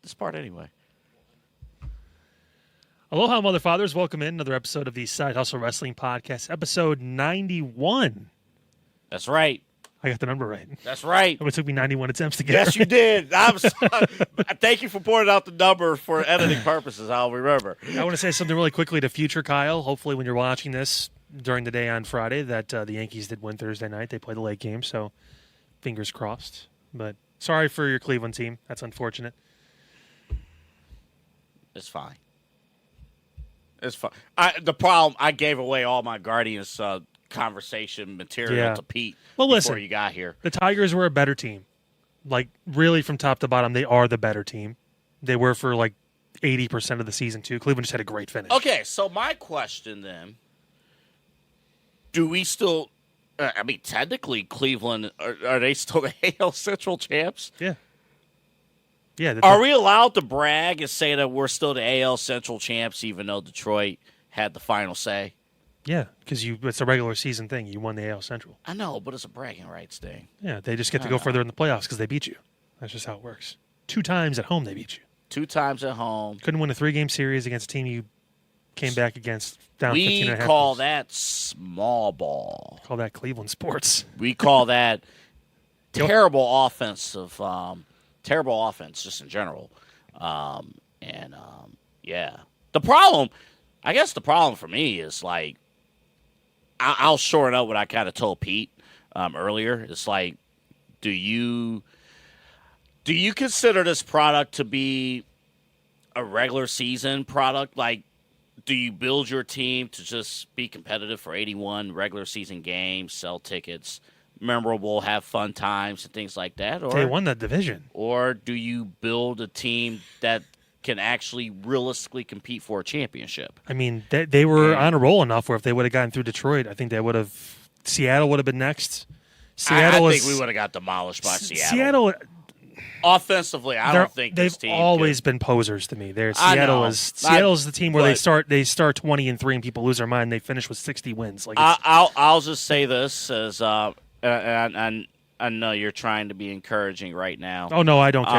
this part anyway. Aloha, Mother Fathers. Welcome in another episode of the Side Hustle Wrestling Podcast, episode 91. That's right. I got the number right. That's right. It took me 91 attempts to get Yes, it. you did. Thank you for pointing out the number for editing purposes. I'll remember. I want to say something really quickly to future Kyle. Hopefully when you're watching this during the day on Friday that the Yankees did win Thursday night. They played a late game, so fingers crossed. But sorry for your Cleveland team. That's unfortunate. It's fine. It's fine. The problem, I gave away all my Guardians conversation material to Pete before you got here. The Tigers were a better team. Like, really, from top to bottom, they are the better team. They were for, 80% of the season, too. Cleveland just had a great finish. Okay, so my question then, do we still technically Cleveland, are they still the AL Central champs? Yeah. Yeah. Are we allowed to brag and say that we're still the AL Central champs even though Detroit had the final say? Yeah, because it's a regular season thing. You won the AL Central. I know, but it's a bragging rights thing. Yeah, they just get to go further in the playoffs because they beat you. That's just how it works. 2 times at home they beat you. 2 times at home. Couldn't win a 3-game series against a team you came back against down 15 and a half. We call that small ball. Call that Cleveland sports. We call that terrible offense just in general. Yeah. The problem for me is I'll shorten up what I kind of told Pete earlier. It's do you consider this product to be a regular season product? Do you build your team to just be competitive for 81 regular season games, sell tickets, memorable, have fun times, and things like that? Or they won that division. Or do you build a team that can actually realistically compete for a championship? I mean, they were on a roll enough where if they would have gotten through Detroit, I think Seattle would have been next. I think we would have got demolished by Seattle. Offensively, I don't think this team they've always been posers to me. Seattle's the team where they start 20-3 and people lose their mind. They finish with 60 wins. I'll just say this as and I know you're trying to be encouraging right now. Oh no, I don't care.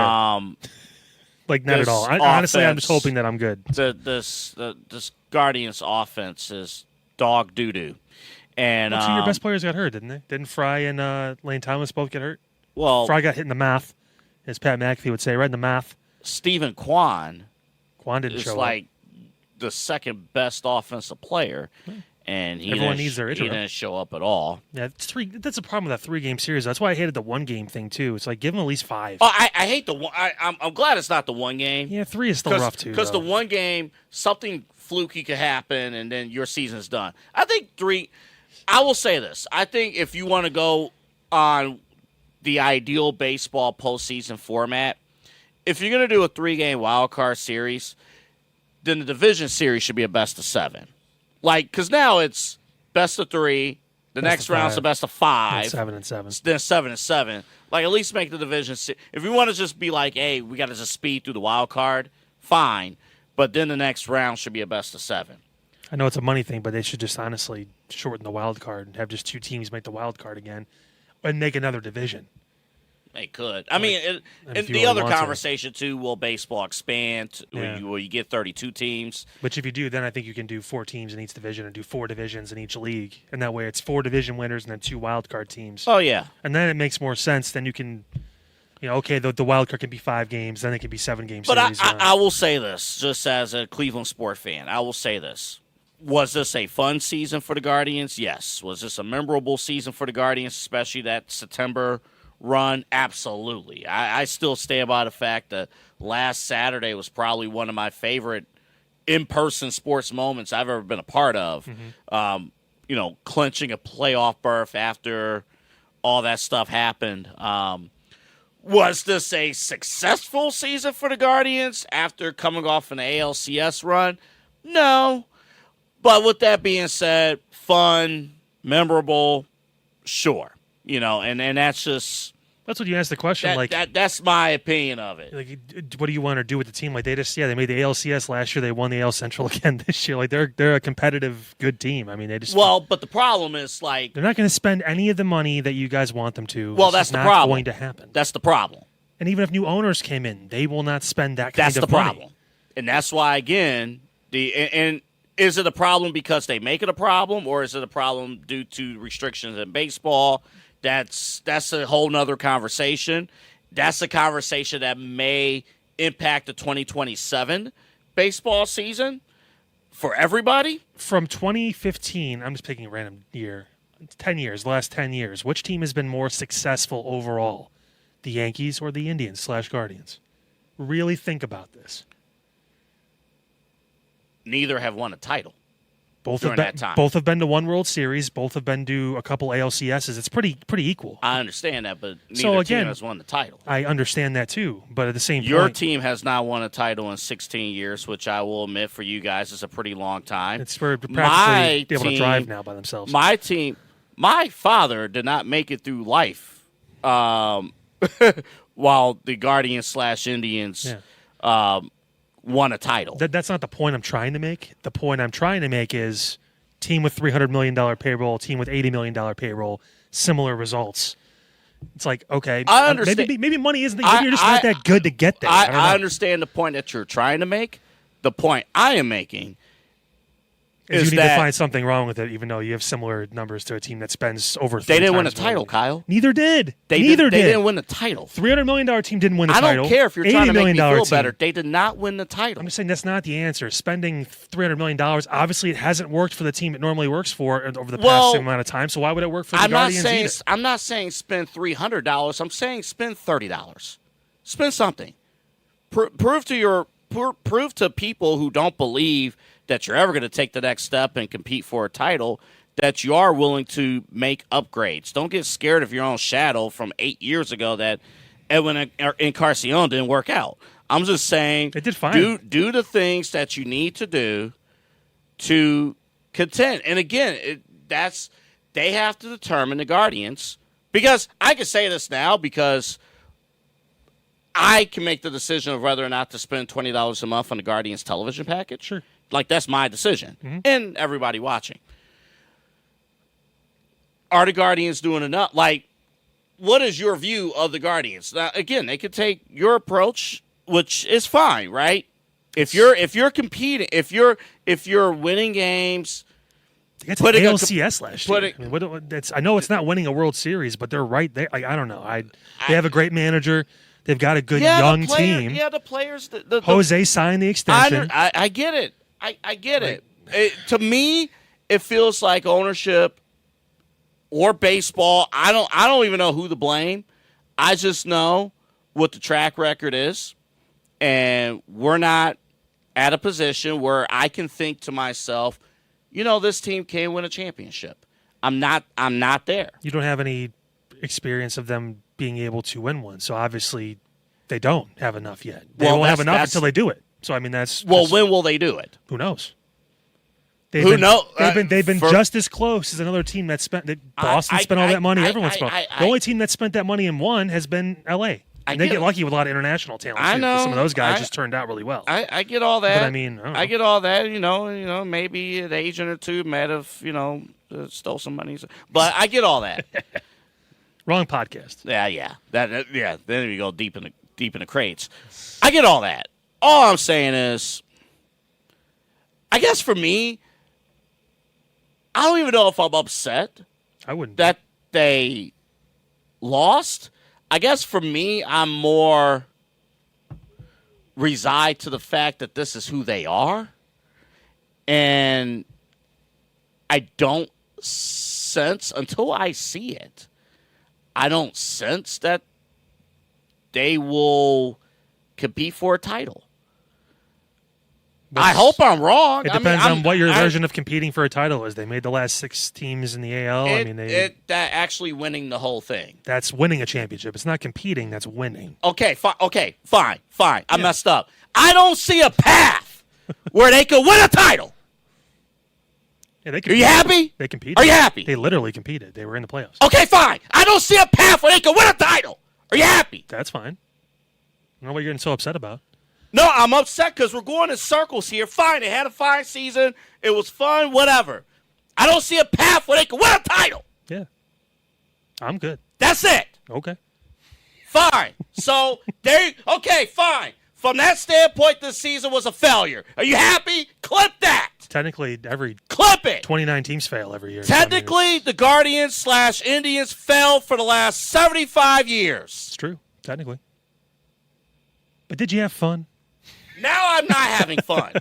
Not at all. Honestly, I'm just hoping that I'm good. This Guardians offense is dog doo doo. And 2 of your best players got hurt, didn't they? Didn't Fry and Lane Thomas both get hurt? Well, Fry got hit in the mouth, as Pat McAfee would say, right in the mouth. Stephen Kwan didn't show up. The second best offensive player, and everyone needs their interim. He didn't show up at all. Yeah, that's a problem with that 3-game series. That's why I hated the 1-game thing too. It's give them at least 5. Oh, I hate the one. I'm glad it's not the 1 game. Yeah, 3 is still rough too. Because the 1 game, something fluky could happen, and then your season's done. I think 3. I will say this. I think if you want to go on the ideal baseball postseason format, if you're going to do a 3-game wild card series, then the division series should be a best of 7. Because now it's best of 3. The next round's a best of 5. 7 and 7. Then 7 and 7. At least make the division. If we want to just be hey, we got to just speed through the wild card, fine. But then the next round should be a best of 7. I know it's a money thing, but they should just honestly shorten the wild card and have just 2 teams make the wild card again and make another division. They could. I mean, and the other conversation, too, will baseball expand? Yeah. Will you get 32 teams? Which if you do, then I think you can do 4 teams in each division and do 4 divisions in each league. And that way it's 4 division winners and then 2 wild card teams. Oh, yeah. And then it makes more sense. Then you can, the wild card can be 5 games, then it can be 7-game series. But I will say this, just as a Cleveland sport fan, I will say this. Was this a fun season for the Guardians? Yes. Was this a memorable season for the Guardians, especially that September run? Absolutely. I still stand by the fact that last Saturday was probably one of my favorite in-person sports moments I've ever been a part of. Mm-hmm. Clinching a playoff berth after all that stuff happened. Was this a successful season for the Guardians after coming off an ALCS run? No. But with that being said, fun, memorable, sure. And that's just... That's what you asked the question. That's my opinion of it. What do you want to do with the team? They made the ALCS last year. They won the AL Central again this year. They're a competitive, good team. I mean, but the problem is they're not going to spend any of the money that you guys want them to. Well, that's the problem. Going to happen. That's the problem. And even if new owners came in, they will not spend that kind That's of the money. problem. And that's why, again, and is it a problem because they make it a problem, or is it a problem due to restrictions in baseball? That's a whole nother conversation. That's a conversation that may impact the 2027 baseball season for everybody. From 2015, I'm just picking a random year, 10 years, the last 10 years, which team has been more successful overall? The Yankees or the Indians/Guardians? Really think about this. Neither have won a title. Both during have that time. Both have been to one World Series. Both have been to a couple ALCSs. It's pretty equal. I understand that, but neither team has won the title. I understand that too, but at the same Your point, team has not won a title in 16 years, which I will admit for you guys is a pretty long time. it's for practically able to drive now by themselves. My team, my father did not make it through life while the Guardians/Indians won a title. That's not the point I'm trying to make. The point I'm trying to make is team with $300 million payroll, team with $80 million payroll, similar results. It's like, okay, I understand. Maybe money isn't. Maybe you're just not that good to get there. I understand the point that you're trying to make. The point I am making is you need that to find something wrong with it, even though you have similar numbers to a team that spends over. They didn't win a times more title, than Kyle. Neither did. They did. didn't win the title. $300 million team didn't win the title. I don't care if you're trying to make me feel team. better. They did not win the title. I'm just saying that's not the answer. Spending $300 million, obviously it hasn't worked for the team it normally works for over the past same amount of time, so why would it work for the Guardians either? I'm not saying spend $300. I'm saying spend $30. Spend something. Prove to people who don't believe that you're ever going to take the next step and compete for a title that you are willing to make upgrades. Don't get scared of your own shadow from 8 years ago that Edwin Encarnacion didn't work out. I'm just saying, it did fine. Do the things that you need to do to contend. And again, they have to determine, the Guardians, because I can say this now because I can make the decision of whether or not to spend $20 a month on the Guardians television package. Sure. Like, that's my decision. And everybody watching. Are the Guardians doing enough? Like, what is your view of the Guardians? Now, again, they could take your approach, which is fine, right? If you're competing, if you're winning games, they got to ALCS last year. I know it's not winning a World Series, but they're right there. I don't know. They have a great manager. They've got a good young team. Yeah, the players. Jose signed the extension. I get it. I get it. To me, it feels like ownership or baseball. I don't even know who to blame. I just know what the track record is, and we're not at a position where I can think to myself, this team can win a championship. I'm not there. You don't have any experience of them being able to win one, so obviously they don't have enough yet. They won't have enough until they do it. So I mean, when will they do it? Who knows? Who knows? They've been just as close as another team that spent. Boston spent all that money. Everyone spent. The only team that spent that money and won has been L.A. And they get lucky with a lot of international talent. I know. Some of those guys just turned out really well. I get all that. But I mean, I get all that. Maybe an agent or two might have stole some money, but I get all that. Wrong podcast. Yeah. Then you go deep in the crates. I get all that. All I'm saying is, I guess for me, I don't even know if I'm upset. I wouldn't. That they lost. I guess for me, I'm more resigned to the fact that this is who they are. And I don't sense, until I see it, I don't sense that they will compete for a title. I hope I'm wrong. It depends on what your version of competing for a title is. They made the last 6 teams in the AL. That actually winning the whole thing. That's winning a championship. It's not competing. That's winning. Okay, fine. I messed up. I don't see a path where they could win a title. Yeah, they Are you happy? They competed. Are you happy? They literally competed. They were in the playoffs. Okay, fine. I don't see a path where they could win a title. Are you happy? That's fine. I don't know what you're getting so upset about. No, I'm upset because we're going in circles here. Fine, they had a fine season. It was fun, whatever. I don't see a path where they can win a title. Yeah. I'm good. That's it. Okay. Fine. So, okay, fine. From that standpoint, this season was a failure. Are you happy? Clip that. Technically, every Clip it. 29 teams fail every year. Technically, the Guardians/Indians failed for the last 75 years. It's true, technically. But did you have fun? Now I'm not having fun.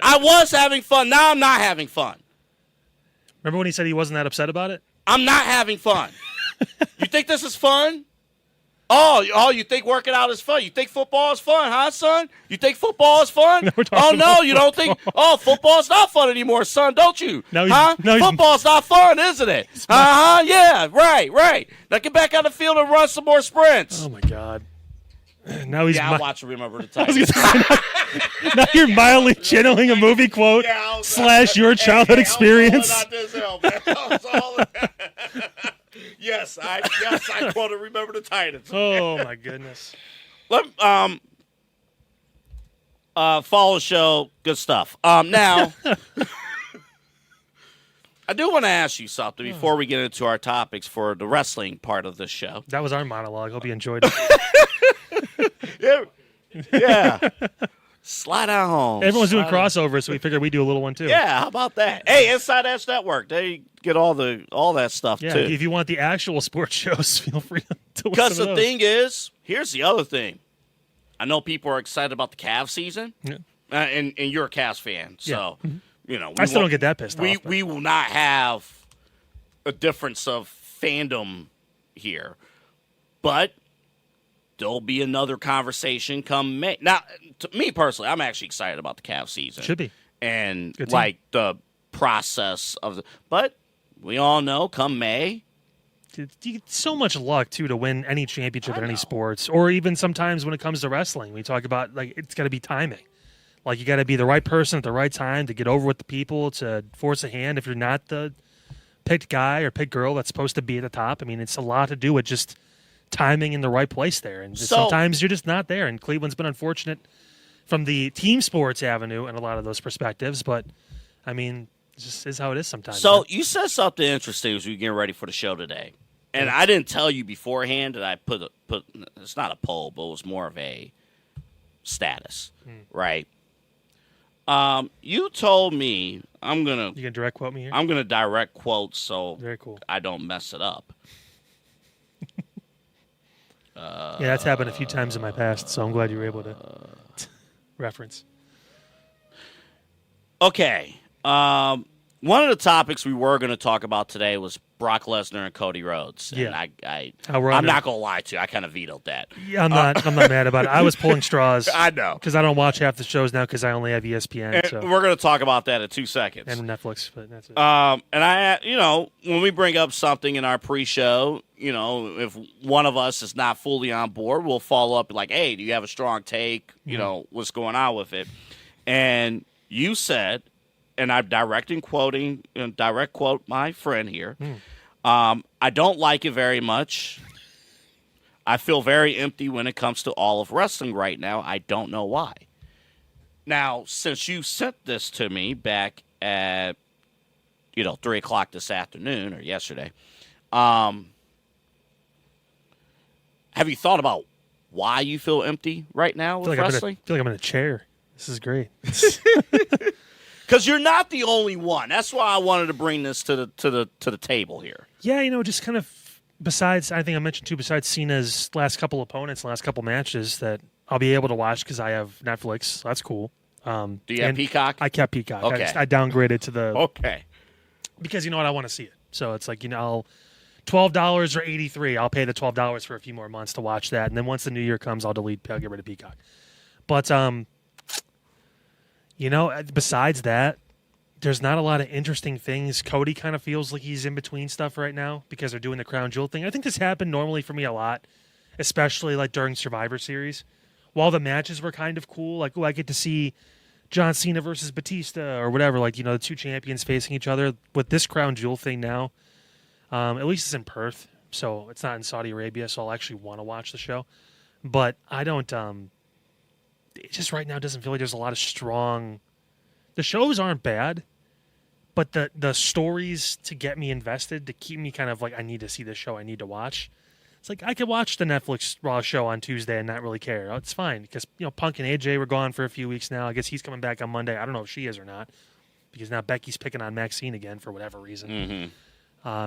I was having fun. Now I'm not having fun. Remember when he said he wasn't that upset about it? I'm not having fun. You think this is fun? Oh, you think working out is fun? You think football is fun, huh, son? You think football is fun? No, you don't think? Oh, football's not fun anymore, son, don't you? Football's not fun, isn't it? Yeah, right. Now get back on the field and run some more sprints. Oh my God. Now he's I'll watch Remember the Titans. Now you're mildly channeling a movie quote / your childhood experience. Yes, I quoted Remember the Titans. Oh my goodness. Follow the show, good stuff. Now, I do want to ask you something before we get into our topics for the wrestling part of this show. That was our monologue. Hope you enjoyed it. Yeah. Slide out home. Everyone's doing crossovers, so we figured we'd do a little one too. Yeah, how about that? Hey, Inside Edge Network, they get all that stuff too. If you want the actual sports shows, feel free to listen Because to the those. thing is, here's the other thing. I know people are excited about the Cavs season, and you're a Cavs fan, so I still don't get that pissed off. We will not have a difference of fandom here, but there'll be another conversation come May. Now, to me personally, I'm actually excited about the Cavs season. Should be. And like the process of but we all know come May. You get so much luck, too, to win any championship in any sports, or even sometimes when it comes to wrestling. We talk about, like, it's got to be timing. Like, you got to be the right person at the right time to get over with the people, to force a hand if you're not the picked guy or picked girl that's supposed to be at the top. I mean, it's a lot to do with just timing in the right place there. And sometimes you're just not there. And Cleveland's been unfortunate from the team sports avenue and a lot of those perspectives. But, I mean, it just is how it is sometimes. So you said something interesting as we get ready for the show today. And I didn't tell you beforehand that I put it's not a poll, but it was more of a status, right? You told me you gonna direct quote me here? I'm gonna direct quote so very cool. I don't mess it up. Yeah, that's happened a few times in my past, so I'm glad you were able to reference. Okay. One of the topics we were going to talk about today was Brock Lesnar and Cody Rhodes. And I'm not going to lie to you. I kind of vetoed that. Yeah, I'm not mad about it. I was pulling straws. I know. Because I don't watch half the shows now because I only have ESPN. And so. We're going to talk about that in 2 seconds. And Netflix, but that's it. And when we bring up something in our pre-show, if one of us is not fully on board, we'll follow up like, hey, do you have a strong take? What's going on with it? And you said, and I'm direct quote my friend here. I don't like it very much. I feel very empty when it comes to all of wrestling right now. I don't know why. Now, since you sent this to me back at 3 o'clock this afternoon or yesterday, have you thought about why you feel empty right now with wrestling? I feel like I'm in a chair. This is great. Because you're not the only one. That's why I wanted to bring this to the table here. Yeah, just kind of besides, I think I mentioned too, besides Cena's last couple opponents, last couple matches that I'll be able to watch because I have Netflix. So that's cool. Do you have Peacock? I kept Peacock. Okay. I downgraded to the okay because you know what, I want to see it. So it's like $12 or $83. I'll pay the $12 for a few more months to watch that, and then once the new year comes, I'll get rid of Peacock. But besides that, there's not a lot of interesting things. Cody kind of feels like he's in between stuff right now because they're doing the crown jewel thing. I think this happened normally for me a lot, especially like during Survivor Series. While the matches were kind of cool, like, I get to see John Cena versus Batista or whatever, like, the two champions facing each other. With this crown jewel thing now, at least it's in Perth, so it's not in Saudi Arabia, so I'll actually want to watch the show. But I don't... it just right now doesn't feel like there's a lot of strong... The shows aren't bad, but the stories to get me invested, to keep me kind of like, I need to see this show, I need to watch, It's like I could watch the Netflix Raw show on Tuesday and not really care. It's fine because Punk and AJ were gone for a few weeks now. I guess he's coming back on Monday. I don't know if she is or not because now Becky's picking on Maxine again for whatever reason.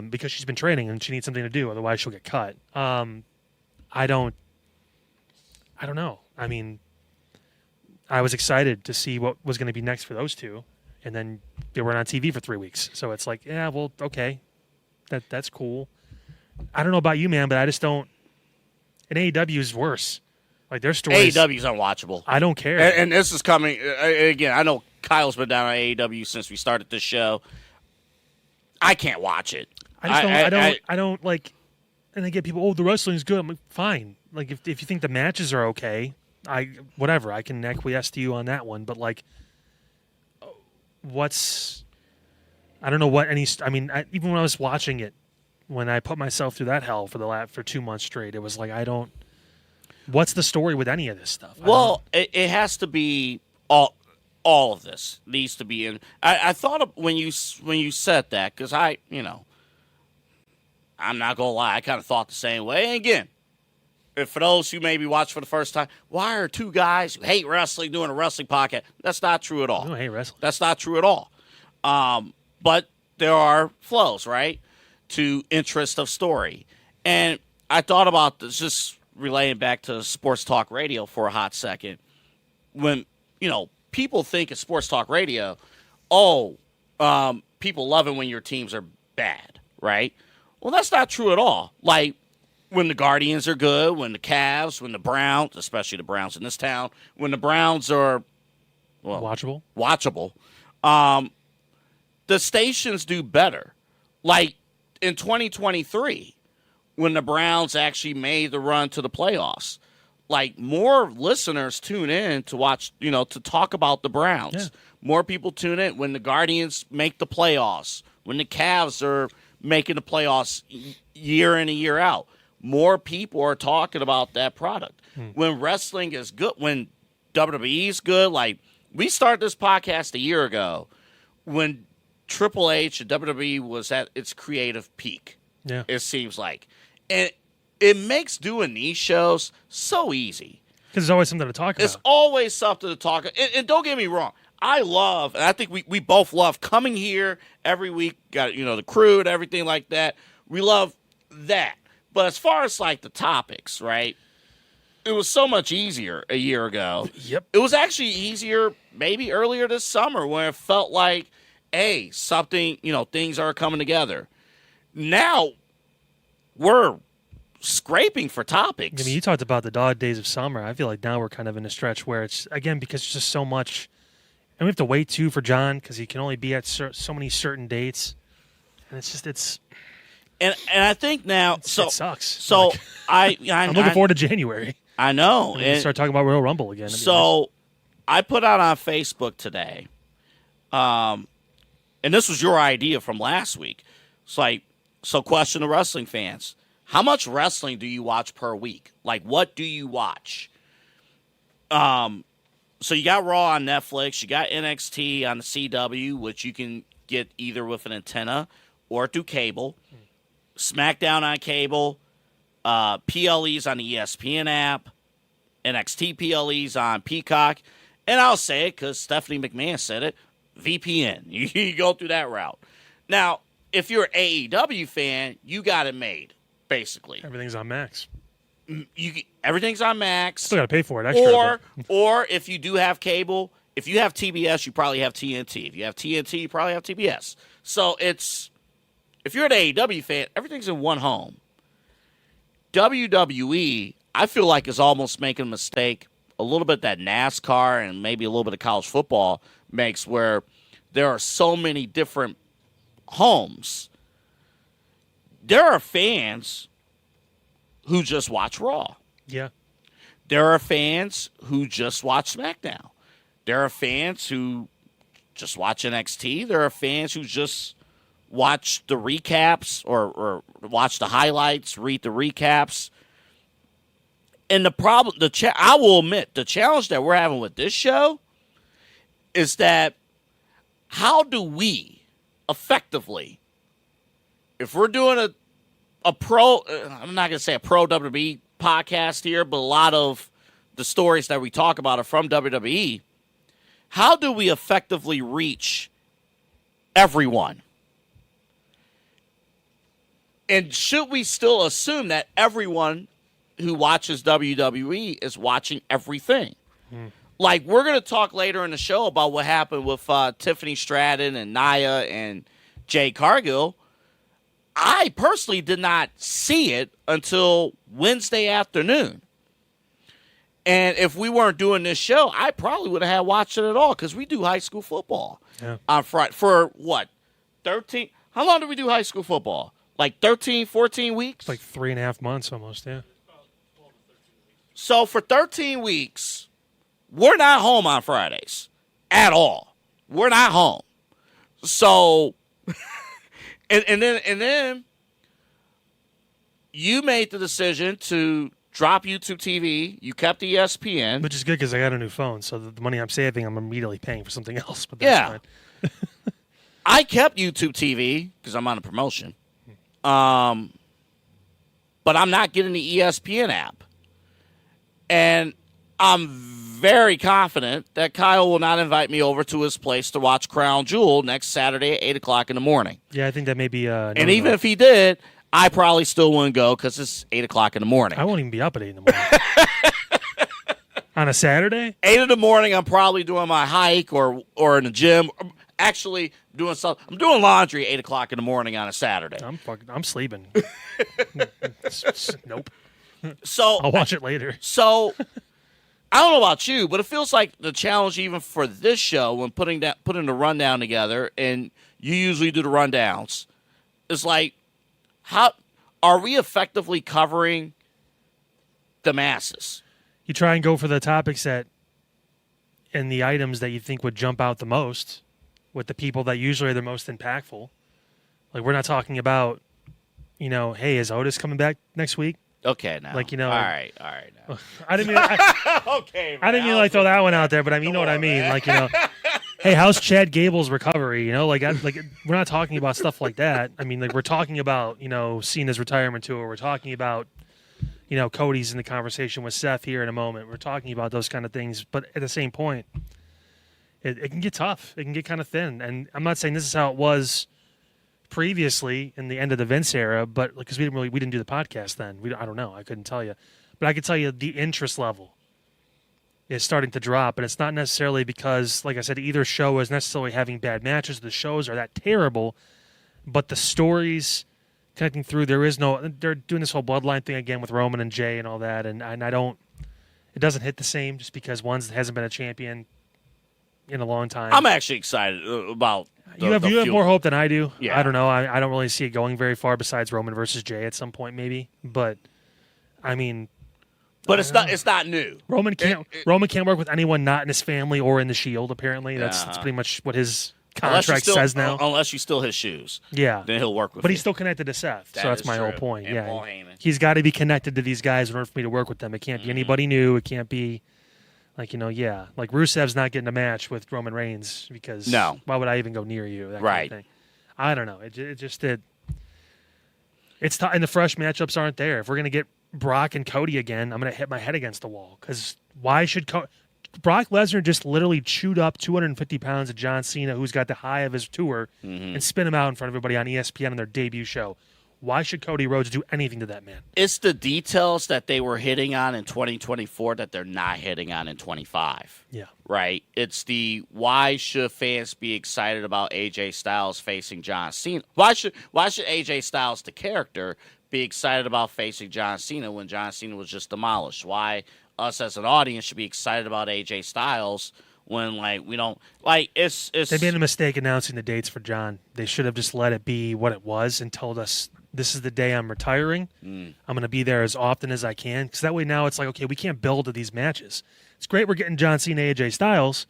Because she's been training and she needs something to do, otherwise she'll get cut. I don't know. I mean, I was excited to see what was going to be next for those two, and then they weren't on TV for 3 weeks. So it's like, yeah, well, okay, that's cool. I don't know about you, man, but I just don't. And AEW is worse. Like their stories. AEW is unwatchable. I don't care. And this is coming again. I know Kyle's been down on AEW since we started this show. I can't watch it. I don't like. And I get people, oh, the wrestling's good. I'm like, fine. Like if you think the matches are okay, whatever. I can acquiesce to you on that one. But like, I don't know what any. I mean, even when I was watching it, when I put myself through that hell for 2 months straight, it was like I don't. What's the story with any of this stuff? Well, it has to be all of this needs to be in. I thought of when you said that because I'm not gonna lie, I kind of thought the same way. And again, if for those who maybe watch for the first time, why are two guys who hate wrestling doing a wrestling podcast? That's not true at all. I don't hate wrestling. That's not true at all. But there are flows, right, to interest of story. And I thought about this, just relaying back to sports talk radio for a hot second. When, people think of sports talk radio, people love it when your teams are bad, right? Well, that's not true at all. Like, when the Guardians are good, when the Cavs, when the Browns, especially the Browns in this town, when the Browns are watchable, the stations do better. Like in 2023, when the Browns actually made the run to the playoffs, like more listeners tune in to watch, to talk about the Browns. Yeah. More people tune in when the Guardians make the playoffs, when the Cavs are making the playoffs year in and year out. More people are talking about that product. When wrestling is good, when WWE is good, like we started this podcast a year ago when Triple H and WWE was at its creative peak. Yeah. It seems like. And it makes doing these shows so easy. Because there's always something to talk about. It's always something to talk about. And don't get me wrong. I love, and I think we both love coming here every week, got the crew and everything like that. We love that. But as far as like the topics, right? It was so much easier a year ago. Yep. It was actually easier maybe earlier this summer when it felt like, hey, something, things are coming together. Now we're scraping for topics. I mean, you talked about the dog days of summer. I feel like now we're kind of in a stretch where it's, again, because there's just so much. And we have to wait, too, for John because he can only be at so many certain dates. And it's. And I think now, it sucks. So I'm looking forward to January. I know. And start talking about Royal Rumble again. So I put out on Facebook today, and this was your idea from last week. It's like, so question to wrestling fans. How much wrestling do you watch per week? Like, what do you watch? So you got Raw on Netflix. You got NXT on the CW, which you can get either with an antenna or through cable. SmackDown on cable. PLEs on the ESPN app. NXT PLEs on Peacock. And I'll say it because Stephanie McMahon said it. VPN. You go through that route. Now, if you're an AEW fan, you got it made, basically. Everything's on Max. Everything's on Max. Still got to pay for it extra. Or if you do have cable, if you have TBS, you probably have TNT. If you have TNT, you probably have TBS. So if you're an AEW fan, everything's in one home. WWE, I feel like, is almost making a mistake a little bit that NASCAR and maybe a little bit of college football makes, where there are so many different homes. There are fans who just watch Raw. Yeah. There are fans who just watch SmackDown. There are fans who just watch NXT. There are fans who just watch the recaps or watch the highlights, read the recaps. And the problem, I will admit, the challenge that we're having with this show is that how do we effectively, if we're doing I'm not going to say a pro WWE podcast here, but a lot of the stories that we talk about are from WWE. How do we effectively reach everyone? And should we still assume that everyone who watches WWE is watching everything? Like, we're going to talk later in the show about what happened with Tiffany Stratton and Nia and Jade Cargill. I personally did not see it until Wednesday afternoon. And if we weren't doing this show, I probably would have had watched it at all because we do high school football on Friday. For what, 13? How long do we do high school football? Like 13, 14 weeks? It's like 3.5 months almost, yeah. So for 13 weeks, we're not home on Fridays at all. We're not home. So, and then you made the decision to drop YouTube TV. You kept ESPN. Which is good because I got a new phone, so the money I'm saving, I'm immediately paying for something else. But that's fine. I kept YouTube TV because I'm on a promotion. But I'm not getting the ESPN app. And I'm very confident that Kyle will not invite me over to his place to watch Crown Jewel next Saturday at 8 o'clock in the morning. Yeah, I think that may be... and even if he did, I probably still wouldn't go because it's 8 o'clock in the morning. I won't even be up at 8 in the morning. On a Saturday? 8 in the morning, I'm probably doing my hike or in the gym. Actually, doing something. I'm doing laundry at 8 o'clock in the morning on a Saturday. I'm sleeping. Nope. So I'll watch it later. So I don't know about you, but it feels like the challenge even for this show when putting the rundown together, and you usually do the rundowns, is like, how are we effectively covering the masses? You try and go for the topics and the items that you think would jump out the most with the people that usually are the most impactful. Like, we're not talking about, hey, is Otis coming back next week? Okay, now. Like, all right. Now. I didn't mean okay, man. I didn't mean to like throw that one out there, but I mean, you know what I mean. Man. Like, hey, how's Chad Gable's recovery? We're not talking about stuff like that. I mean, like, we're talking about, Cena's retirement tour. We're talking about, Cody's in the conversation with Seth here in a moment. We're talking about those kind of things, but at the same point, it can get tough. It can get kind of thin. And I'm not saying this is how it was previously in the end of the Vince era, but because we didn't do the podcast then. I don't know. I couldn't tell you. But I could tell you the interest level is starting to drop, and it's not necessarily because, like I said, either show is necessarily having bad matches. The shows are that terrible, but the stories connecting through, they're doing this whole bloodline thing again with Roman and Jay and all that, and I don't, it doesn't hit the same just because one hasn't been a champion in a long time. I'm actually excited about you have more hope than I do. Yeah. I don't know. I don't really see it going very far besides Roman versus Jay at some point maybe, but I mean, but it's not new. Roman can't work with anyone not in his family or in the Shield. Apparently, that's pretty much what his contract says now. Unless you steal his shoes, yeah, then he'll work with. But you. he's still connected to Seth, so that's my whole point. And yeah, Paul Heyman. He's got to be connected to these guys in order for me to work with them. It can't be anybody new. It can't be like like Rusev's not getting a match with Roman Reigns because why would I even go near you? That kind of thing. I don't know. It's tough, and the fresh matchups aren't there. If we're gonna get Brock and Cody again, I'm going to hit my head against the wall because why should Brock Lesnar just literally chewed up 250 pounds of John Cena, who's got the high of his tour, and spin him out in front of everybody on ESPN on their debut show? Why should Cody Rhodes do anything to that man? It's the details that they were hitting on in 2024 that they're not hitting on in 25. Yeah. Right? It's the why should fans be excited about AJ Styles facing John Cena? Why should AJ Styles, the character, be excited about facing John Cena when John Cena was just demolished? Why us as an audience should be excited about AJ Styles when we don't it's they made a mistake announcing the dates for John. They should have just let it be what it was and told us this is the day I'm retiring. I'm going to be there as often as I can because that way now it's like, okay, we can't build to these matches. It's great we're getting John Cena, AJ Styles,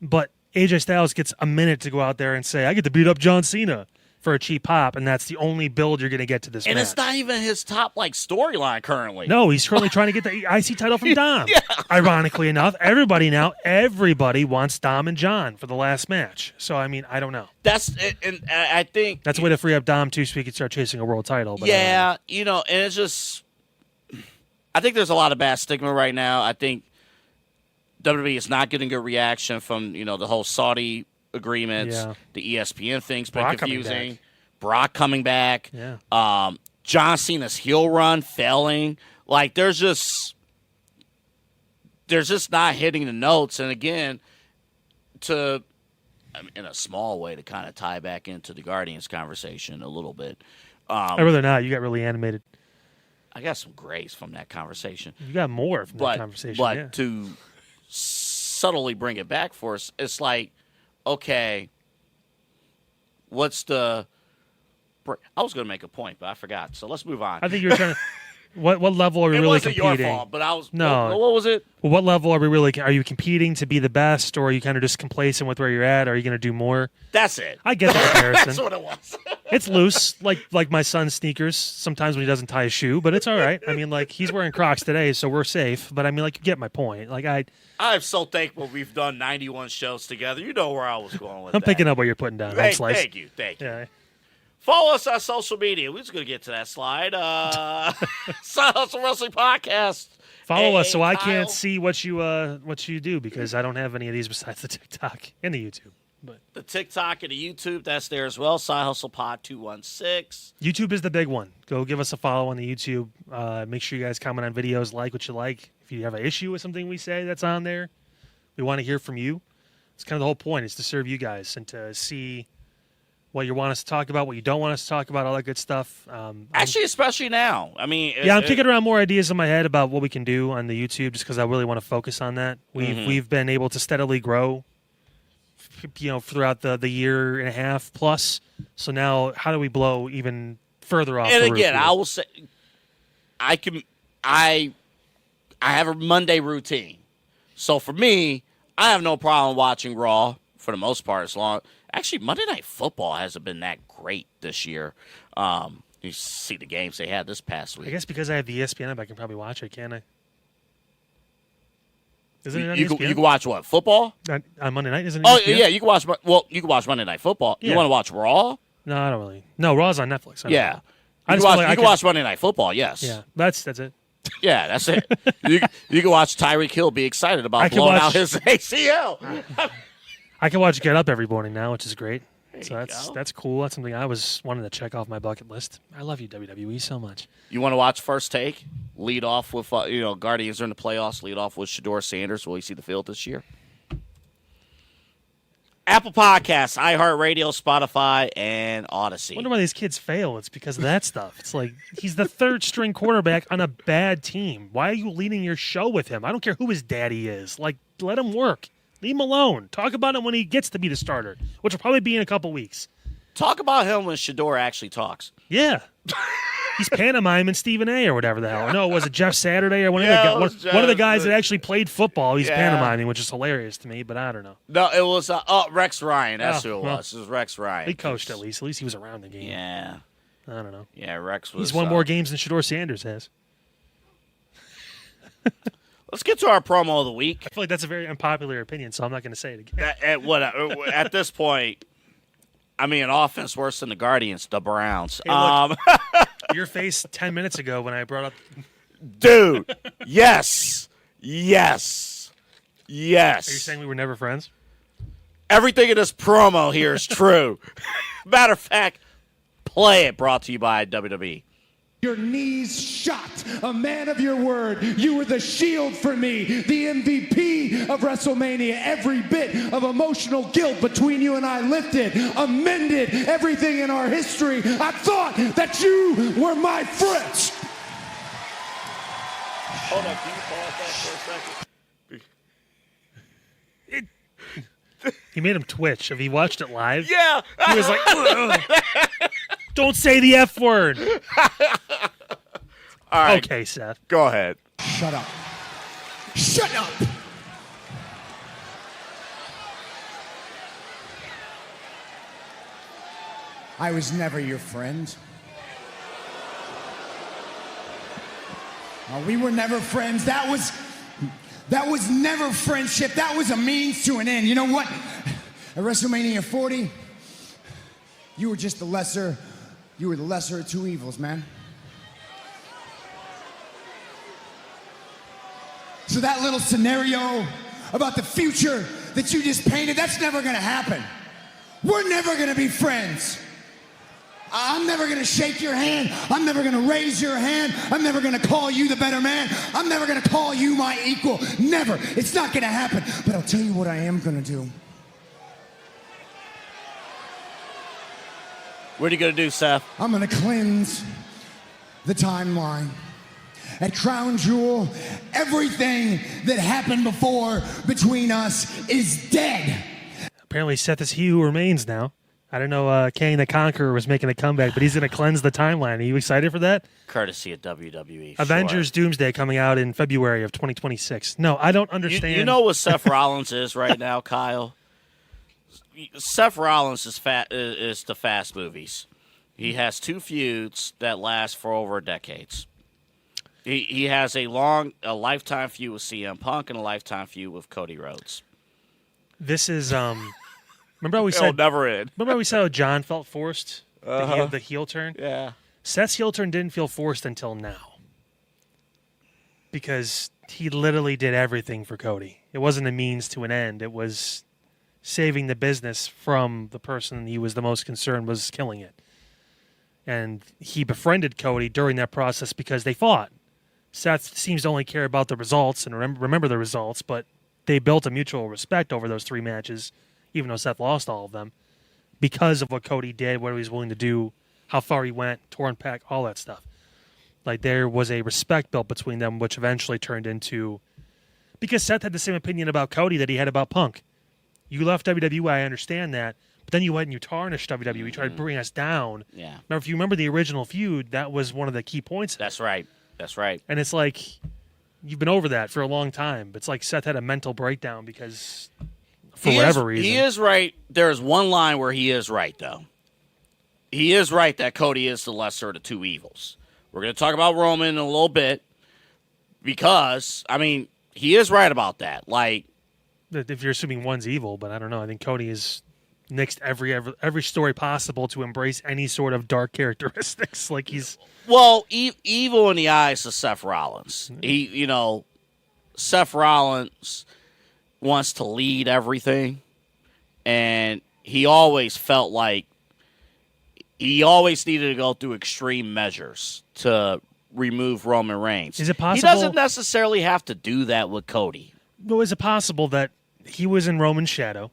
but AJ Styles gets a minute to go out there and say, I get to beat up John Cena for a cheap pop, and that's the only build you're going to get to this And match. it's not even his top storyline currently. No, he's currently trying to get the IC title from Dom. Yeah. Ironically enough, everybody wants Dom and John for the last match. So, I mean, I don't know. And I think That's a way to free up Dom, too, so he can start chasing a world title. But yeah, and it's just, I think there's a lot of bad stigma right now. I think WWE is not getting good reaction from, the whole Saudi agreements. Yeah. The ESPN thing's been Brock confusing. Brock coming back. Yeah. John Cena's heel run failing. Like, there's just not hitting the notes. And again, in a small way to kind of tie back into the Guardians conversation a little bit. I'd rather not. You got really animated. I got some grace from that conversation. You got more from that conversation. But yeah. to subtly bring it back for us, it's like, okay, what's the... I was going to make a point, but I forgot. So let's move on. I think you were trying to... What level are we really competing? It wasn't your fault, but I was... No. What was it? Well, what level are we really... Are you competing to be the best, or are you kind of just complacent with where you're at? Or are you going to do more? That's it. I get the comparison. That's what it was. It's loose, like my son's sneakers sometimes when he doesn't tie his shoe, but it's all right. I mean, he's wearing Crocs today, so we're safe. But I mean, you get my point. I'm so thankful we've done 91 shows together. You know where I was going with I'm that. picking up what you're putting down. Thank you. Yeah. Follow us on social media. We're just going to get to that slide. Side Hustle Wrestling Podcast. Follow us so I Kyle. can't see what you do because I don't have any of these besides the TikTok and the YouTube. But the TikTok and the YouTube, that's there as well. Side Hustle Pod 216. YouTube is the big one. Go give us a follow on the YouTube. Make sure you guys comment on videos, like what you like. If you have an issue with something we say that's on there, we want to hear from you. It's kind of the whole point is to serve you guys and to see what you want us to talk about, what you don't want us to talk about, all that good stuff. Actually, especially now. I mean, I'm kicking around more ideas in my head about what we can do on the YouTube just because I really want to focus on that. We've been able to steadily grow, throughout the year and a half plus. So now, how do we blow even further off? And the roof again, here? I will say, I have a Monday routine. So for me, I have no problem watching Raw for the most part. Actually, Monday Night Football hasn't been that great this year. You see the games they had this past week. I guess because I have the ESPN app, I can probably watch it, can't I? Isn't it on You ESPN? can watch what? Football? On Monday night, isn't it? Oh, ESPN? yeah, you can watch. Well, you can watch Monday Night Football. Yeah. You want to watch Raw? No, I don't really. No, Raw's on Netflix. I don't Yeah. know. You can watch Monday Night Football, yes. Yeah, that's it. Yeah, that's it. you can watch Tyreek Hill be excited about blowing out his ACL. I can watch Get Up every morning now, which is great. So you that's go. that's cool. That's something I was wanting to check off my bucket list. I love you, WWE, so much. You want to watch First Take? Lead off with, Guardians are in the playoffs. Lead off with Shador Sanders. Will he see the field this year? Apple Podcasts, iHeartRadio, Spotify, and Odyssey. I wonder why these kids fail. It's because of that stuff. It's like he's the third string quarterback on a bad team. Why are you leading your show with him? I don't care who his daddy is. Let him work. Leave him alone. Talk about it when he gets to be the starter, which will probably be in a couple weeks. Talk about him when Shador actually talks. Yeah. He's pantomiming Stephen A. or whatever the hell. No, was it Jeff Saturday or one of the guys that actually played football? He's pantomiming, which is hilarious to me, but I don't know. No, it was Rex Ryan. That's who it was. It was Rex Ryan. He coached at least. At least he was around the game. Yeah. I don't know. Yeah, Rex was. He's won more games than Shador Sanders has. Let's get to our promo of the week. I feel like that's a very unpopular opinion, so I'm not going to say it again. At this point, I mean, an offense worse than the Guardians, the Browns. Hey, look, your face 10 minutes ago when I brought up... Dude, yes. Are you saying we were never friends? Everything in this promo here is true. Matter of fact, play it, brought to you by WWE. Your knees shot, a man of your word. You were the shield for me, the MVP of WrestleMania. Every bit of emotional guilt between you and I lifted, amended everything in our history. I thought that you were my friends. Hold on, can you pause that for a second? He made him twitch. If he watched it live, Yeah. he was like, "Ugh. Don't say the F word." All right. Okay, Seth. Go ahead. Shut up. Shut up. I was never your friend. We were never friends. That was never friendship. That was a means to an end. You know what? At WrestleMania 40, you were just the lesser of two evils, man. So that little scenario about the future that you just painted, that's never gonna happen. We're never gonna be friends. I'm never gonna shake your hand. I'm never gonna raise your hand. I'm never gonna call you the better man. I'm never gonna call you my equal. Never. It's not gonna happen. But I'll tell you what I am gonna do. What are you going to do, Seth? I'm gonna cleanse the timeline. At Crown Jewel, everything that happened before between us is dead. Apparently, Seth is he who remains now. I don't know, Kang the Conqueror was making a comeback, but he's going to cleanse the timeline. Are you excited for that? Courtesy of WWE. Avengers Doomsday coming out in February of 2026. No, I don't understand. You know what Seth Rollins is right now, Kyle? Seth Rollins is the fast movies. He has 2 feuds that last for over decades. He has a lifetime feud with CM Punk and a lifetime feud with Cody Rhodes. This is remember how we It'll said never end. Remember how we said how John felt forced the heel turn? Yeah. Seth's heel turn didn't feel forced until now. Because he literally did everything for Cody. It wasn't a means to an end. It was saving the business from the person he was the most concerned was killing it. And he befriended Cody during that process because they fought. Seth seems to only care about the results and remember the results, but they built a mutual respect over those 3 matches, even though Seth lost all of them, because of what Cody did, what he was willing to do, how far he went, torn pack, all that stuff. Like, there was a respect built between them, which eventually turned into... Because Seth had the same opinion about Cody that he had about Punk. You left WWE, I understand that, but then you went and you tarnished WWE. You tried to bring us down. Yeah. Remember, if you remember the original feud, that was one of the key points. That's right. That's right. And it's like, you've been over that for a long time. It's like Seth had a mental breakdown because, for whatever reason. He is right. There's one line where he is right, though. He is right that Cody is the lesser of the 2 evils. We're going to talk about Roman in a little bit because, I mean, he is right about that. Like, if you're assuming one's evil, but I don't know. I think Cody is nixed every story possible to embrace any sort of dark characteristics. Like, he's... Well, evil in the eyes of Seth Rollins. Seth Rollins wants to lead everything, and he always felt like he always needed to go through extreme measures to remove Roman Reigns. Is it possible? He doesn't necessarily have to do that with Cody. Well, is it possible that he was in Roman's shadow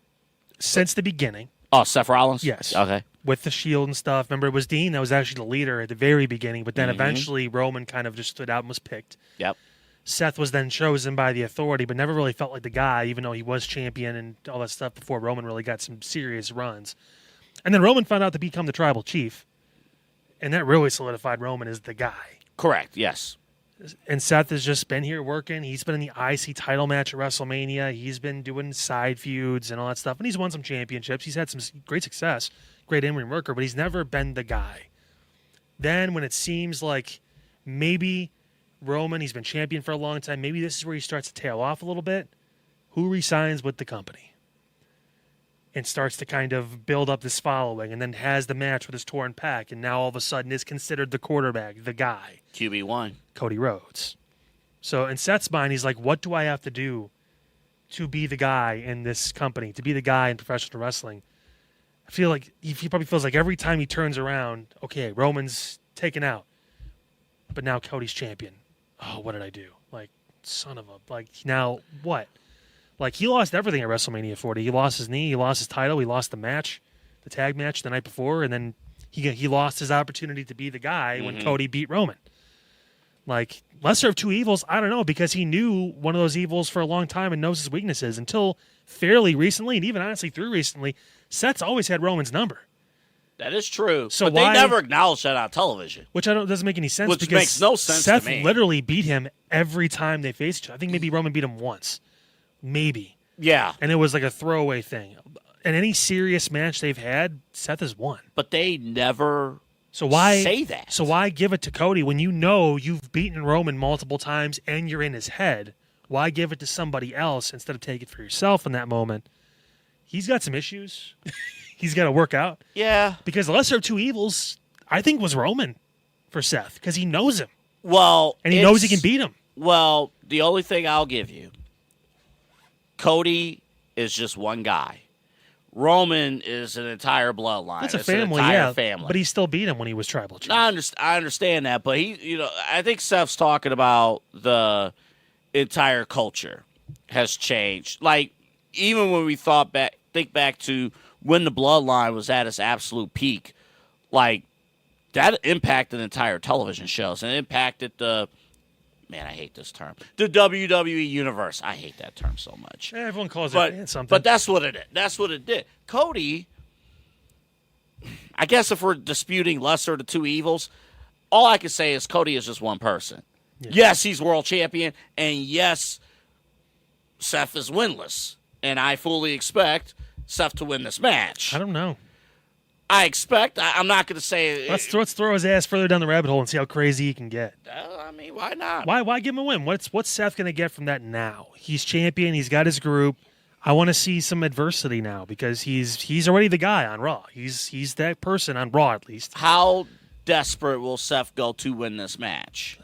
since the beginning? Oh, Seth Rollins? Yes. Okay. With the Shield and stuff. Remember, it was Dean that was actually the leader at the very beginning, but then eventually Roman kind of just stood out and was picked. Yep. Seth was then chosen by the Authority, but never really felt like the guy, even though he was champion and all that stuff before Roman really got some serious runs. And then Roman found out to become the tribal chief, and that really solidified Roman as the guy. Correct, yes. And Seth has just been here working. He's been in the IC title match at WrestleMania. He's been doing side feuds and all that stuff. And he's won some championships. He's had some great success, great in-ring worker, but he's never been the guy. Then when it seems like maybe Roman, he's been champion for a long time, maybe this is where he starts to tail off a little bit. Who resigns with the company? And starts to kind of build up this following and then has the match with his torn pack and now all of a sudden is considered the quarterback, the guy. QB1. Cody Rhodes. So in Seth's mind, he's like, what do I have to do to be the guy in this company, to be the guy in professional wrestling? I feel like he probably feels like every time he turns around, okay, Roman's taken out, but now Cody's champion. Oh, what did I do? Like, son of a, like, now what? Like, he lost everything at WrestleMania 40. He lost his knee, he lost his title, he lost the match, the tag match the night before, and then he lost his opportunity to be the guy when Cody beat Roman. Like, lesser of 2 evils, I don't know, because he knew one of those evils for a long time and knows his weaknesses until fairly recently, and even honestly through recently, Seth's always had Roman's number. That is true. So but why, they never acknowledged that on television. Which doesn't make any sense. Which because makes no sense Seth to me. literally beat him every time they faced each other. I think maybe Roman beat him once. Maybe. Yeah. And it was like a throwaway thing. in any serious match they've had, Seth has won. But they never So why say that. So why give it to Cody when you know you've beaten Roman multiple times and you're in his head? Why give it to somebody else instead of take it for yourself in that moment? He's got some issues. He's got to work out. Yeah. Because the lesser of two evils, I think, was Roman for Seth because he knows him. Well, and he knows he can beat him. Well, the only thing I'll give you, Cody is just one guy. Roman is an entire bloodline. That's a It's family, an entire yeah. family. But he still beat him when he was tribal chief. I understand that, but I think Seth's talking about the entire culture has changed. Like, even when we think back to when the bloodline was at its absolute peak, like, that impacted entire television shows and impacted I hate this term, the WWE universe. I hate that term so much. Yeah, everyone calls it something. But that's what it is. That's what it did. Cody, I guess if we're disputing lesser of the two evils, all I can say is Cody is just one person. Yeah. Yes, he's world champion, and yes, Seth is winless. And I fully expect Seth to win this match. I don't know. I'm not going to say... Let's throw his ass further down the rabbit hole and see how crazy he can get. Why not? Why give him a win? What's Seth going to get from that now? He's champion. He's got his group. I want to see some adversity now because he's already the guy on Raw. He's that person on Raw, at least. How desperate will Seth go to win this match?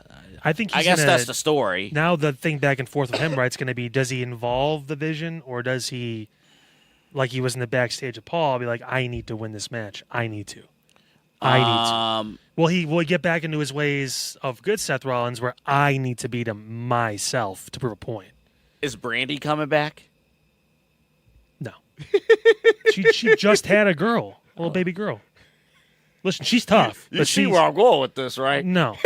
I think I guess that's the story. Now the thing back and forth with him, right, is going to be, does he involve the Vision or does he, like he was in the backstage of Paul, be like, I need to win this match. I need to. Will he get back into his ways of good Seth Rollins where I need to beat him myself to prove a point? Is Brandy coming back? No. she just had a girl, a little baby girl. Listen, she's tough. You see where I'm going with this, right? No.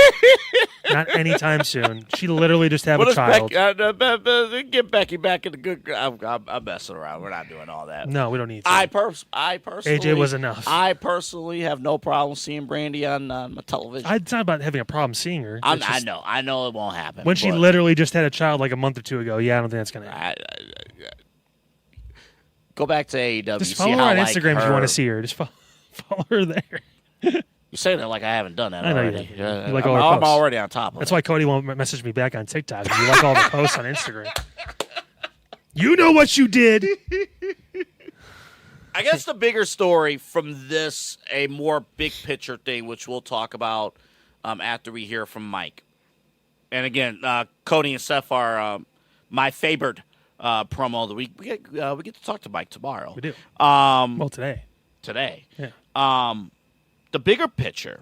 Not anytime soon. She literally just had a child. Get Becky back in the good... I'm messing around. We're not doing all that. No, we don't need to. I personally... AJ was enough. I personally have no problem seeing Brandy on my television. It's not about having a problem seeing her. I know it won't happen. When she literally just had a child like a month or two ago, I don't think that's going to happen. Go back to AEW. Just follow her on Instagram if you want to see her. Just follow her there. You're saying it like I haven't done that already. You like all her I'm already on top of it. That's why Cody won't message me back on TikTok. You like all the posts on Instagram. You know what you did. I guess the bigger story from this, a more big picture thing, which we'll talk about after we hear from Mike. And again, Cody and Seth are my favorite promo of the week. We get to talk to Mike tomorrow. We do. Today. Today. Yeah. The bigger picture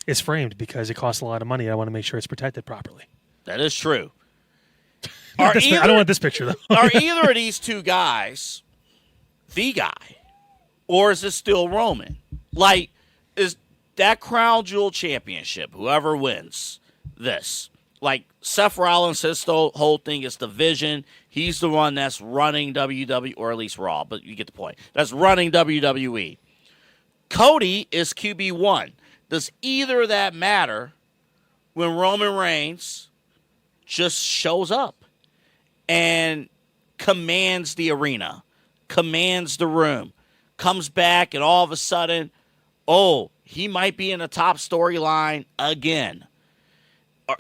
is framed because it costs a lot of money. I want to make sure it's protected properly. That is true. I don't want this picture, though. Are either of these two guys the guy? Or is it still Roman? Like, is that Crown Jewel Championship, whoever wins this, like Seth Rollins, his whole thing is the Vision. He's the one that's running WWE, or at least Raw, but you get the point. That's running WWE. Cody is QB1. Does either of that matter when Roman Reigns just shows up and commands the arena, commands the room, comes back, and all of a sudden, he might be in the top storyline again?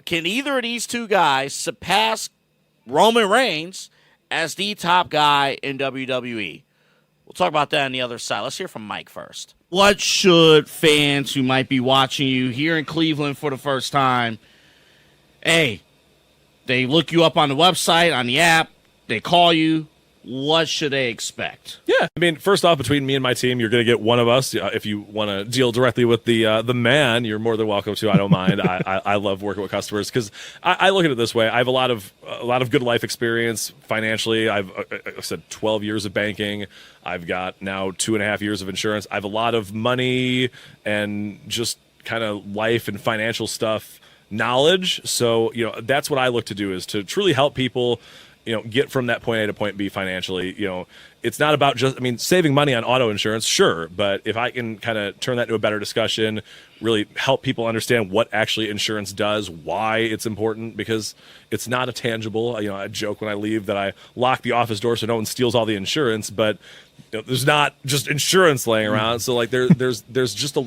Can either of these two guys surpass Roman Reigns as the top guy in WWE? We'll talk about that on the other side. Let's hear from Mike first. What should fans who might be watching you here in Cleveland for the first time, they look you up on the website, on the app, they call you, what should they expect? Yeah, I mean, first off, between me and my team, you're going to get one of us. If you want to deal directly with the man, you're more than welcome to. I don't mind. I love working with customers because I look at it this way. I have a lot of good life experience financially. I've said 12 years of banking. I've got now 2.5 years of insurance. I have a lot of money and just kind of life and financial stuff knowledge. So that's what I look to do, is to truly help people get from that point A to point B financially. It's not about just, saving money on auto insurance, sure, but if I can kind of turn that into a better discussion really help people understand what actually insurance does, why it's important, because it's not a tangible. I joke when I leave that I lock the office door so no one steals all the insurance, but there's not just insurance laying around. So like there's just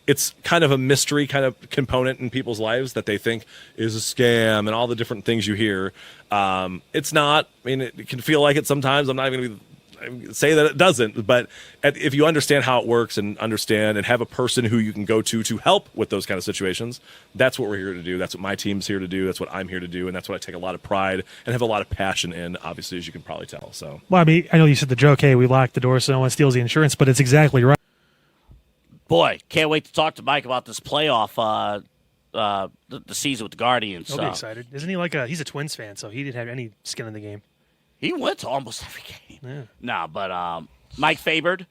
it's kind of a mystery kind of component in people's lives that they think is a scam and all the different things you hear. It's not. I mean, it can feel like it sometimes. I'm not even going to say that it doesn't, but if you understand how it works and understand and have a person who you can go to help with those kind of situations, that's what we're here to do. That's what my team's here to do. That's what I'm here to do, and that's what I take a lot of pride and have a lot of passion in, obviously, as you can probably tell. So, well, I mean, I know you said the joke, hey, we locked the door so no one steals the insurance, but it's exactly right. Boy, can't wait to talk to Mike about this playoff, the season with the Guardians. He'll be excited. Isn't he he's a Twins fan, so he didn't have any skin in the game. He went to almost every game. Yeah. No, but Mike Fabert,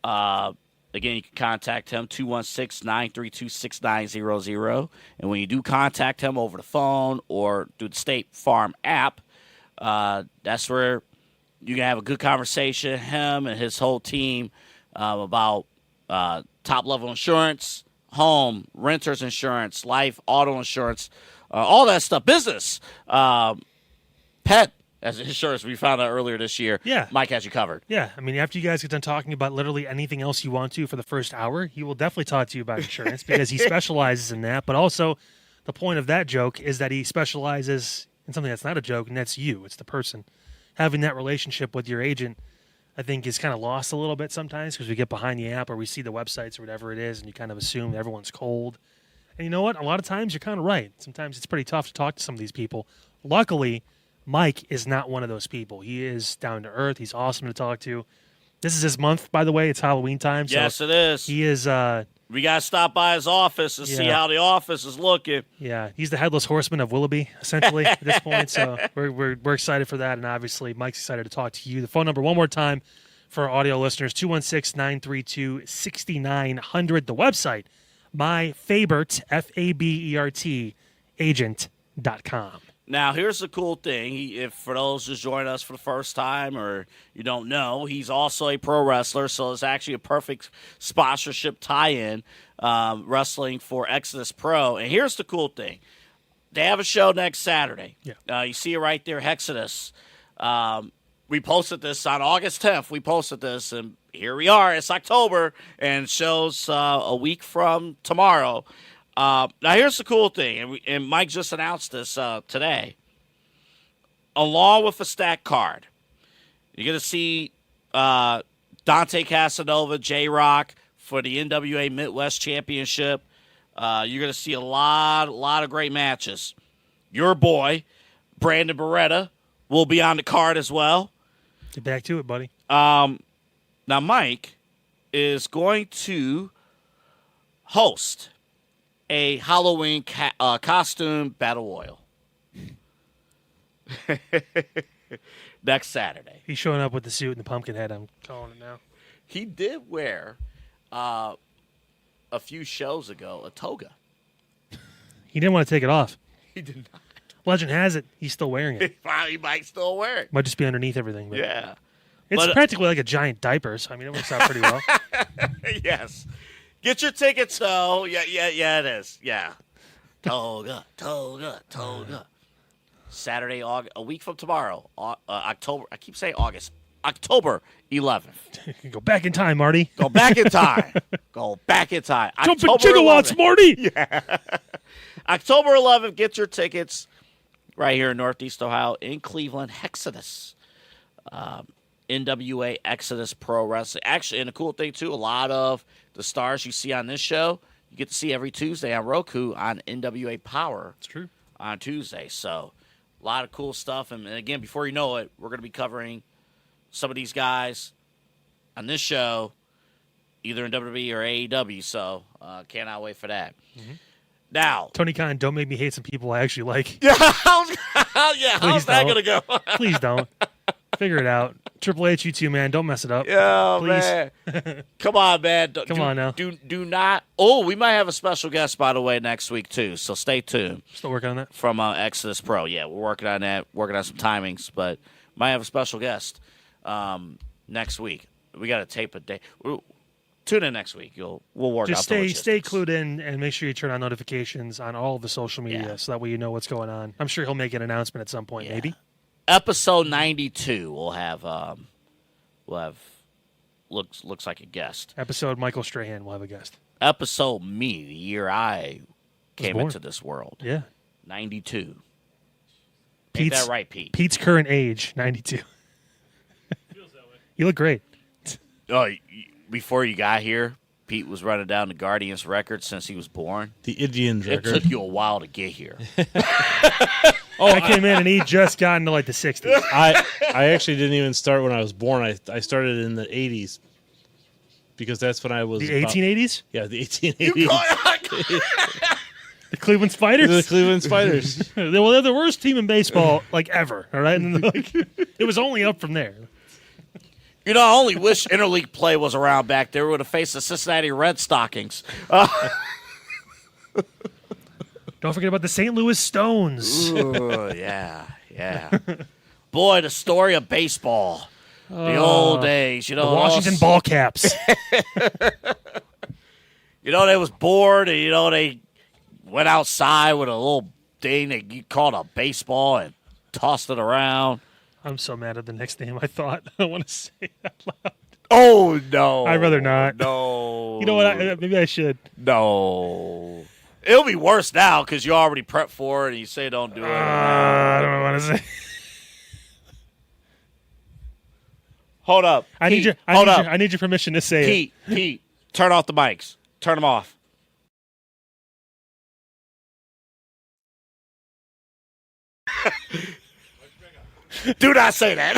again, you can contact him, 216-932-6900. And when you do contact him over the phone or through the State Farm app, that's where you can have a good conversation, him and his whole team, about top-level insurance, home, renter's insurance, life, auto insurance, all that stuff, business, pet. As insurance, we found out earlier this year. Yeah. Mike has you covered. Yeah. I mean, after you guys get done talking about literally anything else you want to for the first hour, he will definitely talk to you about insurance because he specializes in that. But also, the point of that joke is that he specializes in something that's not a joke, and that's you. It's the person. Having that relationship with your agent, I think, is kind of lost a little bit sometimes because we get behind the app or we see the websites or whatever it is, and you kind of assume everyone's cold. And you know what? A lot of times you're kind of right. Sometimes it's pretty tough to talk to some of these people. Luckily, Mike is not one of those people. He is down to earth. He's awesome to talk to. This is his month, by the way. It's Halloween time. So yes, it is. He is. We got to stop by his office and see how the office is looking. Yeah, he's the headless horseman of Willoughby, essentially, at this point. So we're excited for that. And obviously, Mike's excited to talk to you. The phone number, one more time for our audio listeners, 216-932-6900. The website, myfabert, Fabert, agent.com. Now, here's the cool thing. If for those just joining us for the first time or you don't know, he's also a pro wrestler, so it's actually a perfect sponsorship tie-in, wrestling for Exodus Pro. And here's the cool thing. They have a show next Saturday. Yeah. You see it right there, Exodus. We posted this on August 10th. We posted this, and here we are. It's October, and show's a week from tomorrow. Now, here's the cool thing, and Mike just announced this today. Along with a stack card, you're going to see Dante Casanova, J-Rock for the NWA Midwest Championship. You're going to see a lot of great matches. Your boy, Brandon Beretta, will be on the card as well. Get back to it, buddy. Now, Mike is going to host a Halloween costume battle royal next Saturday. He's showing up with the suit and the pumpkin head. I'm calling it now. He did wear a few shows ago a toga. He didn't want to take it off. He did not. Legend has it, he's still wearing it. Well, he might still wear it. Might just be underneath everything. But Yeah. it's practically like a giant diaper, so I mean, it works out pretty well. Yes. Get your tickets, though. Yeah, it is. Yeah. Toga. Saturday, a week from tomorrow, October. I keep saying August. October 11th. Go back in time, Marty. Go back in time. Go back in time. Jumping October gigawatts, 11th. Marty. Yeah. October 11th, get your tickets right here in Northeast Ohio in Cleveland, Exodus. NWA Exodus Pro Wrestling. Actually, and the cool thing, too, a lot of the stars you see on this show, you get to see every Tuesday on Roku on NWA Power. It's true. On Tuesday. So, a lot of cool stuff. And again, before you know it, we're going to be covering some of these guys on this show, either in WWE or AEW. So, cannot wait for that. Mm-hmm. Now, Tony Khan, don't make me hate some people I actually like. Yeah, how's that going to go? Please don't. Figure it out. Triple H, you too, man. Don't mess it up. Yeah, please. Man. Come on, man. Come on now. Do not. Oh, we might have a special guest, by the way, next week, too. So stay tuned. Still working on that? From Exodus Pro. Yeah, we're working on that. Working on some timings, but might have a special guest next week. We got to tape a day. tune in next week. We'll work Just out the stay logistics. clued in and make sure you turn on notifications on all of the social media so that way you know what's going on. I'm sure he'll make an announcement at some point, maybe. Episode 92, we'll have looks like a guest. Episode Michael Strahan will have a guest. Episode me, the year I came born. into this world. Yeah. 92. Ain't that right, Pete? Pete's current age, 92. You look great. Oh, before you got here, Pete was running down the Guardians record since he was born. The Indians It record. took you a while to get here. I came in and he just got into like the 60s. I actually didn't even start when I was born. I started in the 80s because that's when I was The about- 1880s? Yeah, the 1880s. The Cleveland Spiders? The Cleveland Spiders. Well, they're the worst team in baseball, like, ever. All right? And, like, it was only up from there. You know, I only wish interleague play was around back there. We would have faced the Cincinnati Red Stockings. Don't forget about the St. Louis Stones. Ooh, yeah. Boy, the story of baseball. The old days, you know. The Washington Ball Caps. You know, they was bored, and, you know, they went outside with a little thing that you called a baseball and tossed it around. I'm so mad at the next name I thought. I don't want to say it out loud. Oh, no. I'd rather not. No. You know what? Maybe I should. No. It'll be worse now because you already prepped for it and you say don't do it. I don't know what to say. Hold up. I need your permission to say it. Pete, turn off the mics. Turn them off. Do not say that.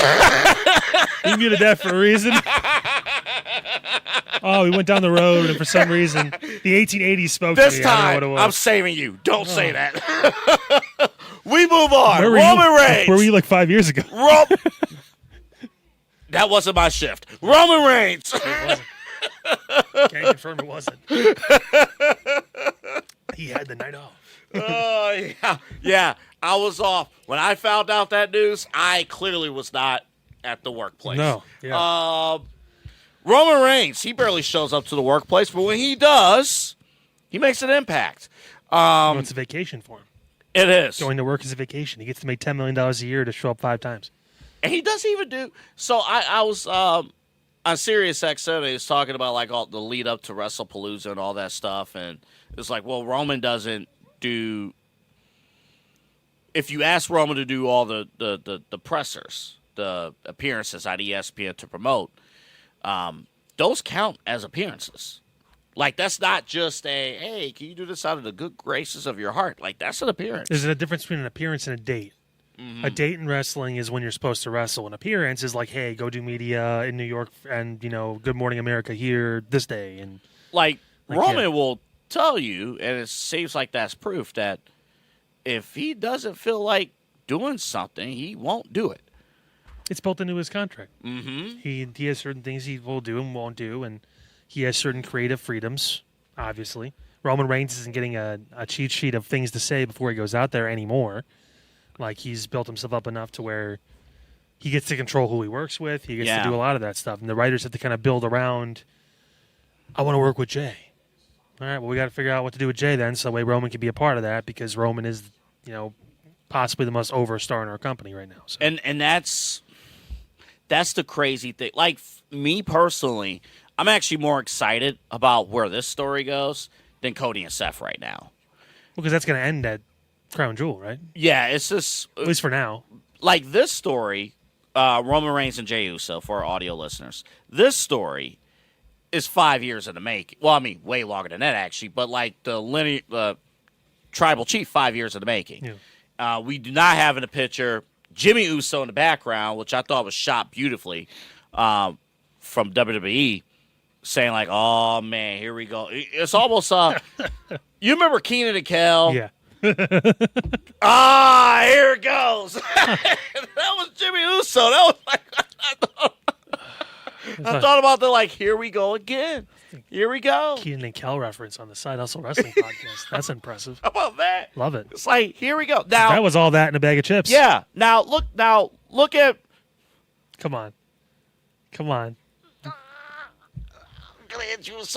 He muted that for a reason. Oh, we went down the road, and for some reason, the 1880s spoke This to me. I don't know time, what it was. I'm saving you. Don't say that. We move on. Where were Roman you? Reigns. Where were you like 5 years ago? That wasn't my shift. Roman Reigns. Can't confirm it wasn't. He had the night off. Oh, yeah. I was off. When I found out that news, I clearly was not at the workplace. No. Yeah. Roman Reigns, he barely shows up to the workplace, but when he does, he makes an impact. It's a vacation for him. It is. Going to work is a vacation. He gets to make $10 million a year to show up 5 times. And he doesn't even do. So I was on Sirius XM. He was talking about like all the lead up to WrestlePalooza and all that stuff, and it's like, well, Roman doesn't do. If you ask Roman to do all the pressers, the appearances on ESPN to promote, those count as appearances. Like, that's not just a, hey, can you do this out of the good graces of your heart? Like, that's an appearance. There's a difference between an appearance and a date. Mm-hmm. A date in wrestling is when you're supposed to wrestle. An appearance is like, hey, go do media in New York and, Good Morning America here this day. And Like Roman will tell you, and it seems like that's proof that if he doesn't feel like doing something, he won't do it. it's built into his contract. Mm-hmm. He has certain things he will do and won't do, and he has certain creative freedoms, obviously. Roman Reigns isn't getting a cheat sheet of things to say before he goes out there anymore. Like, he's built himself up enough to where he gets to control who he works with. He gets to do a lot of that stuff. And the writers have to kind of build around, I want to work with Jay. All right, well, we got to figure out what to do with Jay then, so that way Roman can be a part of that, because Roman is, possibly the most over star in our company right now. So. And that's the crazy thing. Like, me personally, I'm actually more excited about where this story goes than Cody and Seth right now. Well, because that's going to end at Crown Jewel, right? Yeah, it's just... At least for now. Like, this story, Roman Reigns and Jey Uso, for our audio listeners, this story is 5 years in the making. Well, I mean, way longer than that, actually. But, like, the Tribal Chief, 5 years in the making. Yeah. We do not have in the picture Jimmy Uso in the background, which I thought was shot beautifully from WWE, saying like, "Oh man, here we go." It's almost you remember Keenan and Kel? Yeah. Here it goes. That was Jimmy Uso. That was like I thought about the like, here we go again. Here we go. Keenan and Kel reference on the Side Hustle Wrestling podcast. That's impressive. How about that? Love it. It's like, here we go. Now that was all that in a bag of chips. Yeah. Now look at. Come on. I'm gonna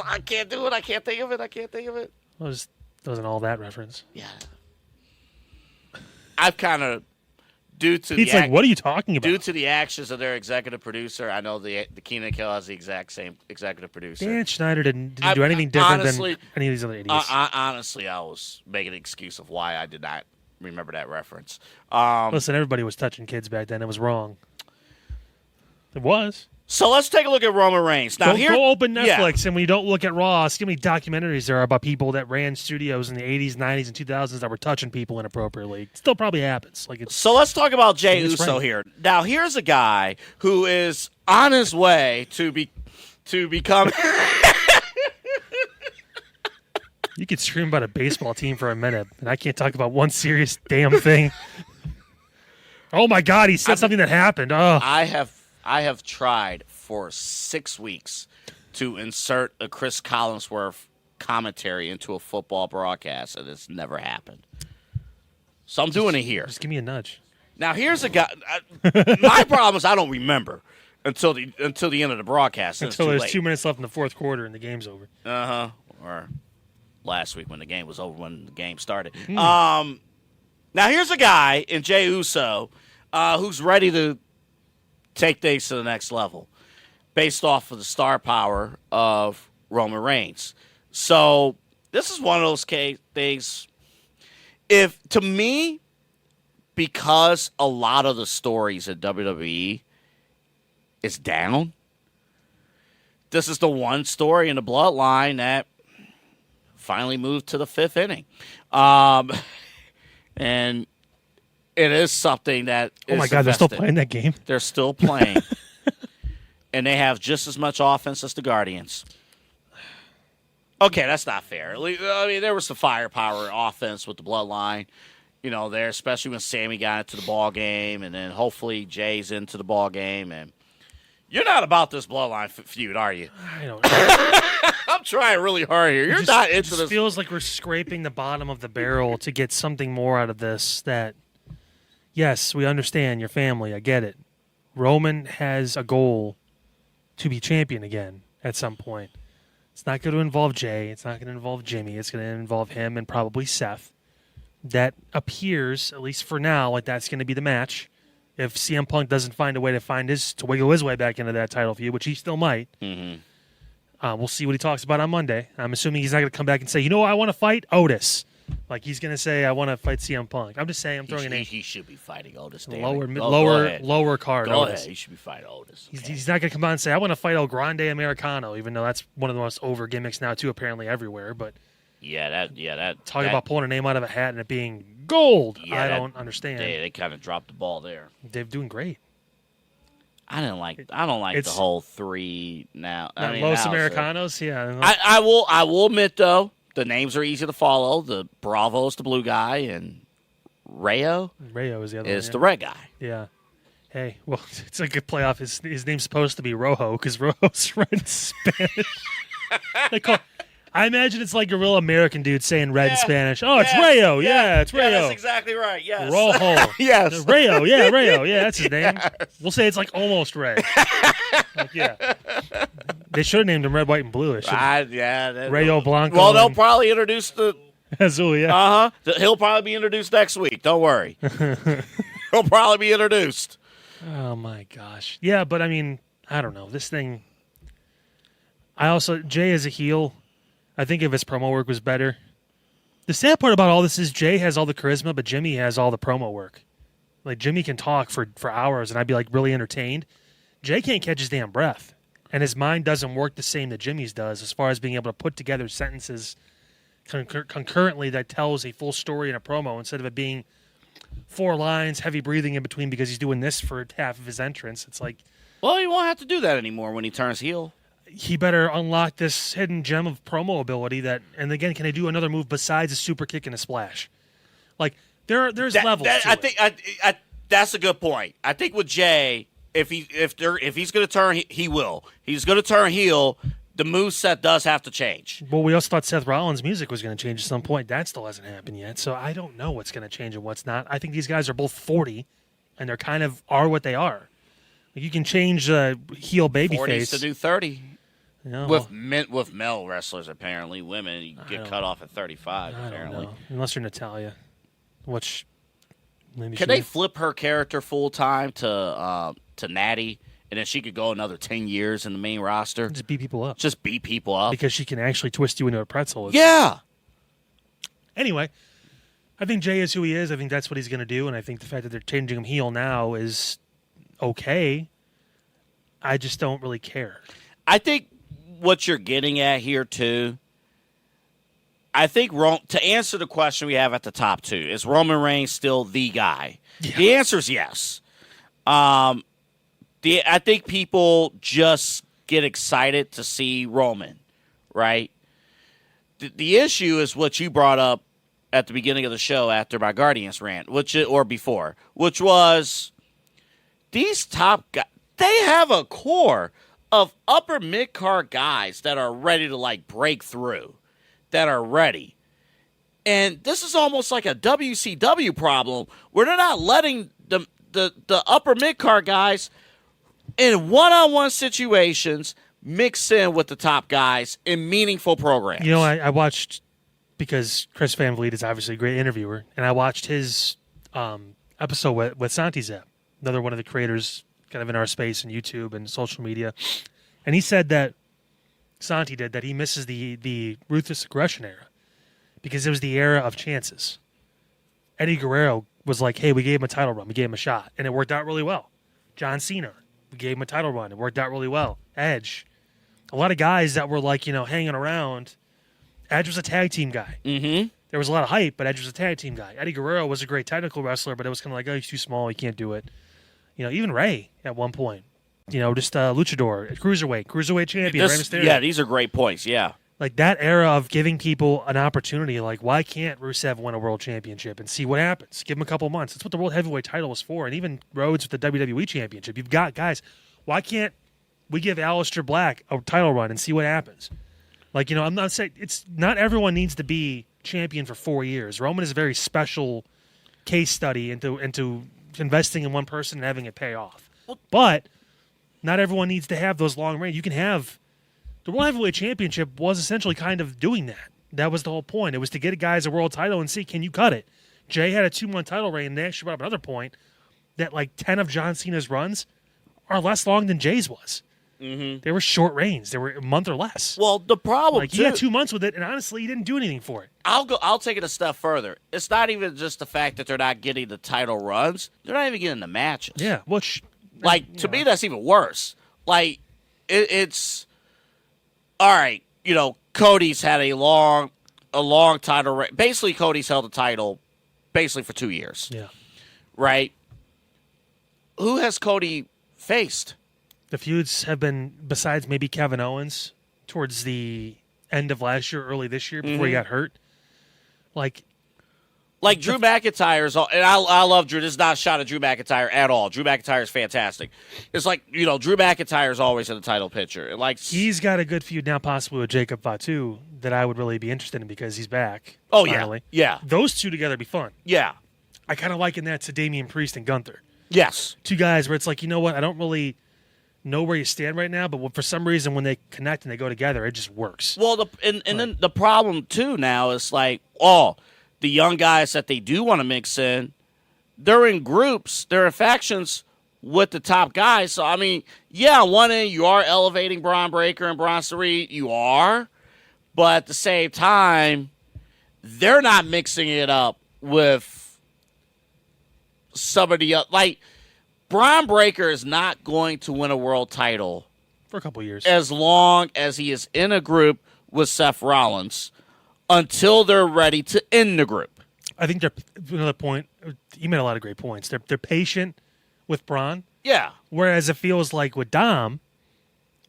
I can't do it. I can't think of it. Well, it wasn't all that reference. Yeah. I've kind of, due to Pete's like, what are you talking about? Due to the actions of their executive producer, I know the Keenan Kill has the exact same executive producer. Dan Schneider didn't do anything different than any of these other idiots. Honestly, I was making an excuse of why I did not remember that reference. Listen, everybody was touching kids back then. It was wrong. It was. So let's take a look at Roman Reigns. Now, go open Netflix, and when you don't look at Raw, see how many documentaries there are about people that ran studios in the 80s, 90s, and 2000s that were touching people inappropriately. It still probably happens. So let's talk about Jey Uso here. Now, here's a guy who is on his way to become... You could scream about a baseball team for a minute, and I can't talk about one serious damn thing. Oh, my God, he said something that happened. Oh. I have tried for 6 weeks to insert a Chris Collinsworth commentary into a football broadcast, and it's never happened. So I'm doing it here. Just give me a nudge. Now, here's a guy. My problem is I don't remember until the end of the broadcast. Until there's 2 minutes left in the fourth quarter and the game's over. Or last week when the game was over, when the game started. Now, here's a guy in Jey Uso who's ready to take things to the next level based off of the star power of Roman Reigns. So this is one of those things, if to me, because a lot of the stories at WWE is down, this is the one story in the bloodline that finally moved to the fifth inning. And it is something that is oh, my God, invested. they're still playing that game? They're still playing. And they have just as much offense as the Guardians. Okay, that's not fair. I mean, there was some firepower offense with the bloodline, there, especially when Sammy got into the ball game, and then hopefully Jay's into the ball game. And you're not about this bloodline feud, are you? I don't know. I'm trying really hard here. You're not into this. It feels like we're scraping the bottom of the barrel to get something more out of this that... Yes, we understand your family. I get it. Roman has a goal to be champion again at some point. It's not going to involve Jay. It's not going to involve Jimmy. It's going to involve him and probably Seth. That appears, at least for now, like that's going to be the match. If CM Punk doesn't find a way to wiggle his way back into that title feud, which he still might, we'll see what he talks about on Monday. I'm assuming he's not going to come back and say, I want to fight Otis. Like he's going to say, I want to fight CM Punk. I'm just saying, I'm throwing a name. He should be fighting Otis. Lower card. Go Otis. ahead. He should be fighting Otis. Okay. He's not going to come out and say, I want to fight El Grande Americano, even though that's one of the most over gimmicks now, too, apparently everywhere. But talking about pulling a name out of a hat and it being gold. Yeah, I don't understand. They kind of dropped the ball there. They're doing great. I don't like the whole three now. Los Americanos, yeah. I will admit though, the names are easy to follow. The Bravo's the blue guy, and Rayo is the other is one, the red guy. Yeah. Hey, well, it's a good playoff. His name's supposed to be Rojo because Rojo's red in Spanish. I imagine it's like a real American dude saying red in Spanish. Oh, it's Rayo. Yeah, it's Rayo. Yeah, that's exactly right. Yes. Rojo. Yes. Rayo. Yeah, Rayo. Yeah, that's his name. We'll say it's like almost red. They should have named him red, white, and blue. Rayo Blanco. Well, they'll probably introduce the Azul. Yeah. He'll probably be introduced next week. Don't worry. He'll probably be introduced. Oh my gosh. Yeah, but I mean, I don't know. This thing. Jay as a heel. I think if his promo work was better. The sad part about all this is Jay has all the charisma, but Jimmy has all the promo work. Like, Jimmy can talk for hours, and I'd be, like, really entertained. Jay can't catch his damn breath. And his mind doesn't work the same that Jimmy's does as far as being able to put together sentences concurrently that tells a full story in a promo instead of it being 4 lines, heavy breathing in between because he's doing this for half of his entrance. It's like... Well, he won't have to do that anymore when he turns heel. He better unlock this hidden gem of promo ability and again, can he do another move besides a super kick and a splash? Like, there's levels to it. I that's a good point. I think with Jay, if he's going to turn, he will. He's going to turn heel. The moveset does have to change. Well, we also thought Seth Rollins' music was going to change at some point. That still hasn't happened yet. So I don't know what's going to change and what's not. I think these guys are both 40, and they're kind of are what they are. Like, you can change heel babyface. 40's to do 30. Yeah, with male wrestlers, apparently. Women, you get don't- cut off at 35, I don't apparently. know. Unless you're Natalia, which maybe Can they flip her character full-time to Natty, and then she could go another 10 years in the main roster? just beat people up Just beat people up? because she can actually twist you into a pretzel. Yeah. Anyway, I think Jay is who he is. I think that's what he's going to do, and I think the fact that they're changing him heel now is okay. I just don't really care. I think what you're getting at here, too, I think to answer the question we have at the top, too, is Roman Reigns still the guy? Yeah. The answer is yes. I think people just get excited to see Roman, right? The issue is what you brought up at the beginning of the show after my Guardians rant, which was these top guys, they have a core of upper mid-card guys that are ready to, like, break through, that are ready. And this is almost like a WCW problem where they're not letting the upper mid-card guys in one-on-one situations mix in with the top guys in meaningful programs. You know, I watched, because Chris Van Vliet is obviously a great interviewer, and I watched his episode with Santi Zep, another one of the creators kind of in our space and YouTube and social media. And he said that Santi did that he misses the ruthless aggression era because it was the era of chances. Eddie Guerrero was like, hey, we gave him a title run. We gave him a shot. And it worked out really well. John Cena, we gave him a title run. It worked out really well. Edge. A lot of guys that were like, hanging around. Edge was a tag team guy. Mm-hmm. There was a lot of hype, but Edge was a tag team guy. Eddie Guerrero was a great technical wrestler, but it was kind of like, oh, he's too small. He can't do it. Even Ray at one point. Just luchador, cruiserweight champion, Rey Mysterio. Yeah, these are great points, yeah. Like that era of giving people an opportunity, like why can't Rusev win a world championship and see what happens? Give him a couple months. That's what the world heavyweight title was for. And even Rhodes with the WWE championship. You've got guys. Why can't we give Aleister Black a title run and see what happens? Like, I'm not saying it's not everyone needs to be champion for 4 years. Roman is a very special case study into investing in one person and having it pay off. But not everyone needs to have those long reigns. You can have the World Heavyweight Championship was essentially kind of doing that. That was the whole point. It was to get guys a world title and see, can you cut it? Jay had a 2-month title reign, and they actually brought up another point that like 10 of John Cena's runs are less long than Jay's was. Mm-hmm. They were short reigns. They were a month or less. Well, the problem, he had 2 months with it, and honestly, he didn't do anything for it. I'll take it a step further. It's not even just the fact that they're not getting the title runs; they're not even getting the matches. Yeah, which to me, that's even worse. Like it's all right. Cody's had a long title reign. Basically, Cody's held the title basically for 2 years. Yeah, right. Who has Cody faced? The feuds have been, besides maybe Kevin Owens, towards the end of last year, early this year, before he got hurt. Like Drew McIntyre's, and I love Drew. This is not a shot at Drew McIntyre at all. Drew McIntyre is fantastic. It's like, Drew McIntyre's always in the title picture. Like he's got a good feud now, possibly with Jacob Fatu, that I would really be interested in because he's back. Oh, finally. Yeah. Those two together would be fun. Yeah. I kind of liken that to Damian Priest and Gunther. Yes. Two guys where it's like, you know what, I don't really know where you stand right now, but for some reason when they connect and they go together, it just works. Well, then the problem too now is like, the young guys that they do want to mix in, they're in groups, they're in factions with the top guys. So I mean, on one end you are elevating Braun Breaker and Bronson Reed, you are, but at the same time, they're not mixing it up with somebody else. Like Braun Breaker is not going to win a world title for a couple years as long as he is in a group with Seth Rollins until they're ready to end the group. I think they're another point. You made a lot of great points. They're patient with Braun. Yeah. Whereas it feels like with Dom,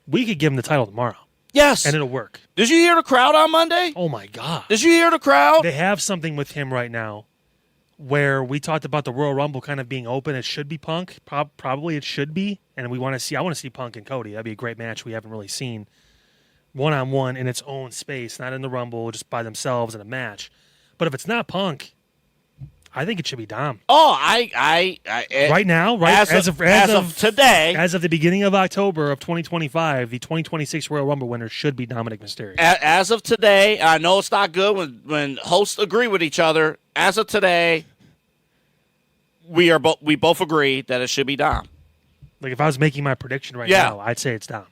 we could give him the title tomorrow. Yes. And it'll work. Did you hear the crowd on Monday? Oh my God. Did you hear the crowd? They have something with him right now where we talked about the Royal Rumble kind of being open. It should be Punk. Probably it should be. And I want to see Punk and Cody. That'd be a great match we haven't really seen. One-on-one in its own space, not in the Rumble, just by themselves in a match. But if it's not Punk, I think it should be Dom. Oh, Right now, as of today, as of the beginning of October of 2025, the 2026 Royal Rumble winner should be Dominic Mysterio. As of today, I know it's not good when hosts agree with each other. As of today, we both agree that it should be Dom. Like if I was making my prediction right now, I'd say it's Dom.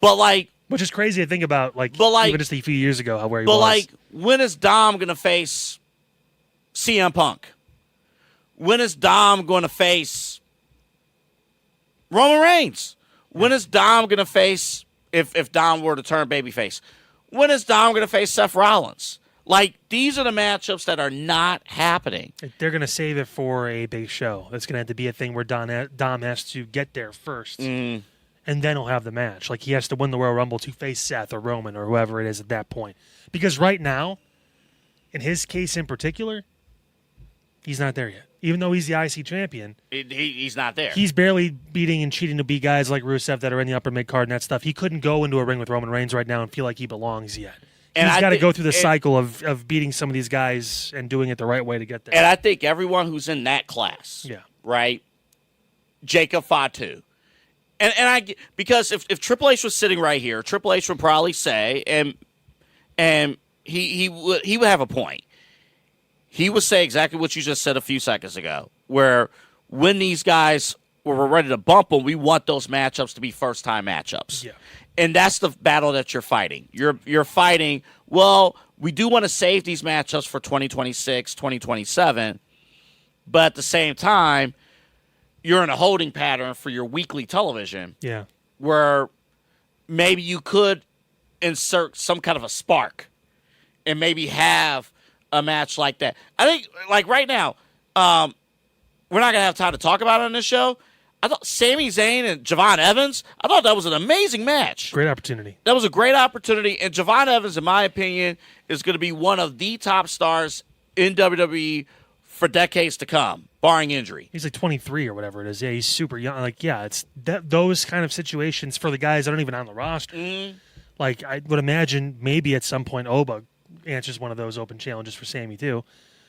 But like, which is crazy to think about. Even just a few years ago, where he was. But like, when is Dom gonna face CM Punk? When is Dom going to face Roman Reigns? When is Dom going to face, if Dom were to turn babyface, when is Dom going to face Seth Rollins? Like, these are the matchups that are not happening. They're going to save it for a big show. It's going to have to be a thing where Dom has to get there first, and then he'll have the match. Like, he has to win the Royal Rumble to face Seth or Roman or whoever it is at that point. Because right now, in his case in particular, he's not there yet. Even though he's the IC champion, he's not there. He's barely beating and cheating to beat guys like Rusev that are in the upper mid-card and that stuff. He couldn't go into a ring with Roman Reigns right now and feel like he belongs yet. He's got to go through the cycle of beating some of these guys and doing it the right way to get there. And I think everyone who's in that class, right, Jacob Fatu, because if Triple H was sitting right here, Triple H would probably say, and he would have a point. He would say exactly what you just said a few seconds ago, where when these guys were ready to bump them, we want those matchups to be first-time matchups. Yeah. And that's the battle that you're fighting. You're fighting, well, we do want to save these matchups for 2026, 2027, but at the same time, you're in a holding pattern for your weekly television where maybe you could insert some kind of a spark and maybe have a match like that. I think, like right now, we're not going to have time to talk about it on this show. I thought Sami Zayn and Javon Evans, I thought that was an amazing match. Great opportunity. That was a great opportunity. And Javon Evans, in my opinion, is going to be one of the top stars in WWE for decades to come, barring injury. He's like 23 or whatever it is. Yeah, he's super young. Like, yeah, it's those kind of situations for the guys that aren't even on the roster. Mm-hmm. Like, I would imagine maybe at some point Oba answers one of those open challenges for Sammy too.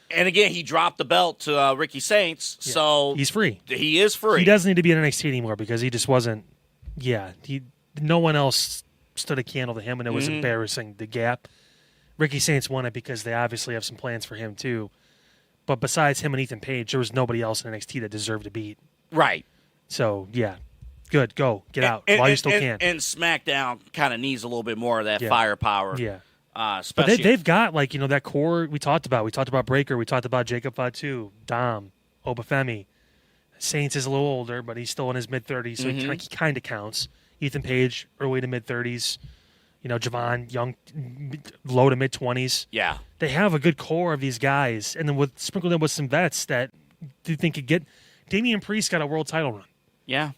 And again, he dropped the belt to Ricky Saints, so he's free. He is free. He doesn't need to be in NXT anymore because he just wasn't. Yeah, no one else stood a candle to him, and it was embarrassing, the gap. Ricky Saints won it because they obviously have some plans for him too. But besides him and Ethan Page, there was nobody else in NXT that deserved to beat. Right. So yeah, good, go get out while you still can. And SmackDown kind of needs a little bit more of that firepower. Yeah. But they've got, like, that core we talked about. We talked about Breaker. We talked about Jacob Fatu, Dom, Obafemi. Saints is a little older, but he's still in his mid-30s, so he kind of counts. Ethan Page, early to mid-30s. Javon, young, low to mid-20s. Yeah. They have a good core of these guys, and then sprinkled in with some vets that do think could get. Damian Priest got a world title run. Yeah.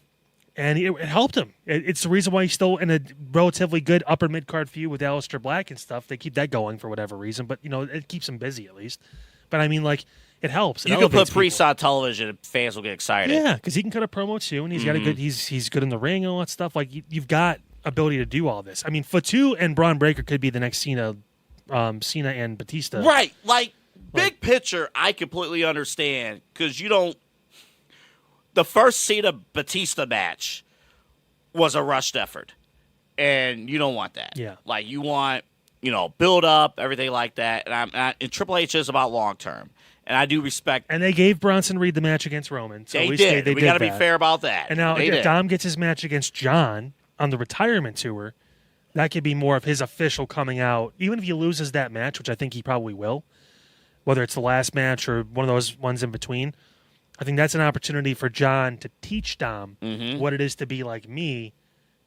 And it helped him. It's the reason why he's still in a relatively good upper mid-card feud with Aleister Black and stuff. They keep that going for whatever reason, but, it keeps him busy at least. But, I mean, like, it helps. You can put Priest on television and fans will get excited. Yeah, because he can cut a promo too, and he's got a good. He's good in the ring and all that stuff. Like, you've got ability to do all this. I mean, Fatu and Braun Breaker could be the next Cena and Batista. Right. Like, big picture, I completely understand because you don't. The first Cena-Batista match was a rushed effort, and you don't want that. Yeah. Like, you want, build up, everything like that. And Triple H is about long-term, and I do respect. And they gave Bronson Reed the match against Roman. So they did. We got to be fair about that. And now if Dom gets his match against John on the retirement tour, that could be more of his official coming out. Even if he loses that match, which I think he probably will, whether it's the last match or one of those ones in between, I think that's an opportunity for John to teach Dom what it is to be like me,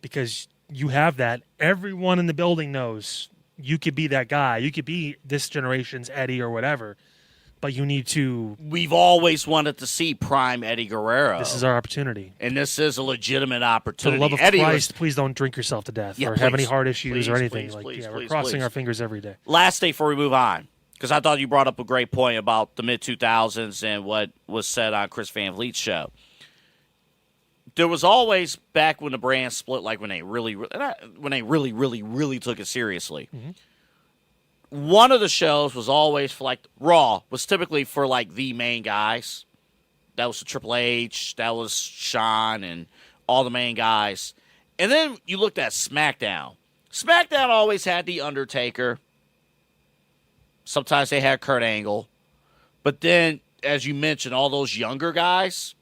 because you have that. Everyone in the building knows you could be that guy. You could be this generation's Eddie or whatever, but you need to. We've always wanted to see prime Eddie Guerrero. This is our opportunity. And this is a legitimate opportunity. For the love of Eddie Christ, please don't drink yourself to death or have any heart issues or anything. We're crossing our fingers every day. Last day before we move on, because I thought you brought up a great point about the mid-2000s and what was said on Chris Van Vliet's show. There was always, back when the brand split, like when they really took it seriously, one of the shows was always for like Raw was typically for like the main guys. That was Triple H, that was Shawn, and all the main guys. And then you looked at SmackDown. SmackDown always had The Undertaker. Sometimes they had Kurt Angle. But then, as you mentioned, all those younger guys,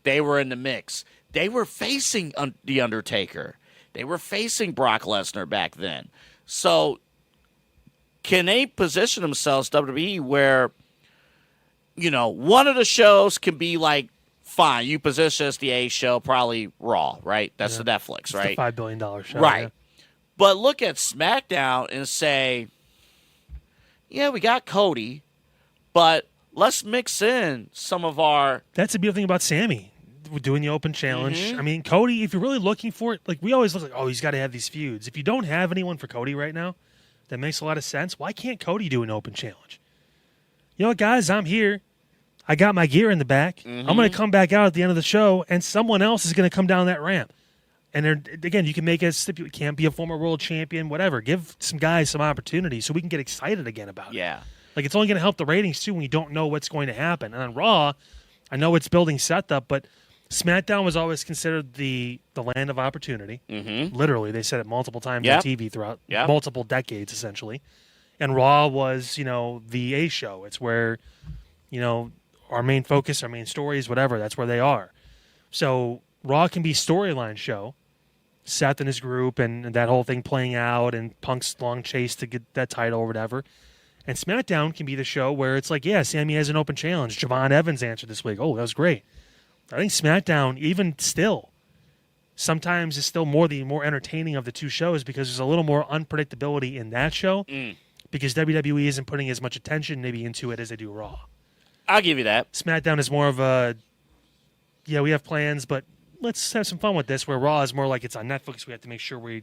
they were in the mix. They were facing The Undertaker. They were facing Brock Lesnar back then. So can they position themselves, WWE, where, you know, one of the shows can be like, fine, you position as the A show, probably Raw, right? That's the Netflix, It's right? the $5 billion show. Right. Yeah. But look at SmackDown and say, yeah, we got Cody, but let's mix in some of our... That's the beautiful thing about Sammy. We're doing the open challenge. Mm-hmm. I mean, Cody, if you're really looking for it, like we always look like, oh, he's got to have these feuds. If you don't have anyone for Cody right now, that makes a lot of sense. Why can't Cody do an open challenge? You know what, guys? I'm here. I got my gear in the back. Mm-hmm. I'm going to come back out at the end of the show, and someone else is going to come down that ramp. And again, you can make a stipulation. Can't be a former world champion, whatever. Give some guys some opportunity so we can get excited again about it. Yeah. Like, it's only going to help the ratings, too, when you don't know what's going to happen. And on Raw, I know it's building Seth up, but SmackDown was always considered the land of opportunity. Mm-hmm. Literally, they said it multiple times Yep. on TV throughout Yep. multiple decades, essentially. And Raw was, you know, the A show. It's where, you know, our main focus, our main stories, whatever, that's where they are. So Raw can be storyline show. Seth and his group and that whole thing playing out and Punk's long chase to get that title or whatever. And SmackDown can be the show where it's like, yeah, Sammy has an open challenge. Javon Evans answered this week. Oh, that was great. I think SmackDown, even still, sometimes is still more entertaining of the two shows because there's a little more unpredictability in that show because WWE isn't putting as much attention maybe into it as they do Raw. I'll give you that. SmackDown is more of a, yeah, we have plans, but let's have some fun with this, where Raw is more like it's on Netflix. We have to make sure we're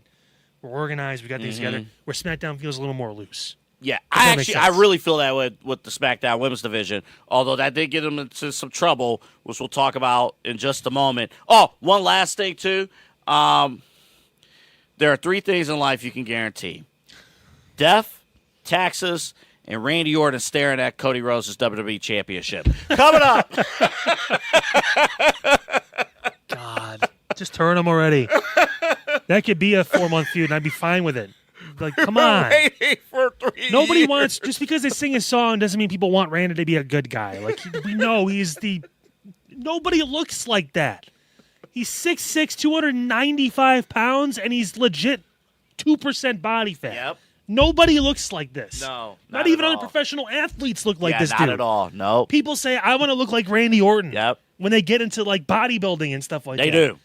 organized. We got things together. Where SmackDown feels a little more loose. Yeah, that makes I sense. really feel that with the SmackDown Women's Division, although that did get them into some trouble, which we'll talk about in just a moment. Oh, one last thing, too. There are 3 things in life you can guarantee. Death, taxes, and Randy Orton staring at Cody Rhodes' WWE Championship. Coming up. God, just turn them already. That could be a 4-month feud, and I'd be fine with it. Like, come on. Waiting for 3 Nobody years. wants, just because they sing a song doesn't mean people want Randy to be a good guy. Like, we know nobody looks like that. He's 6'6", 295 pounds, and he's legit 2% body fat. Yep. Nobody looks like this. No, Not not even at other all. professional athletes look like Yeah, this not dude. at all. No. People say, I want to look like Randy Orton. Yep. When they get into, like, bodybuilding and stuff like They that. do.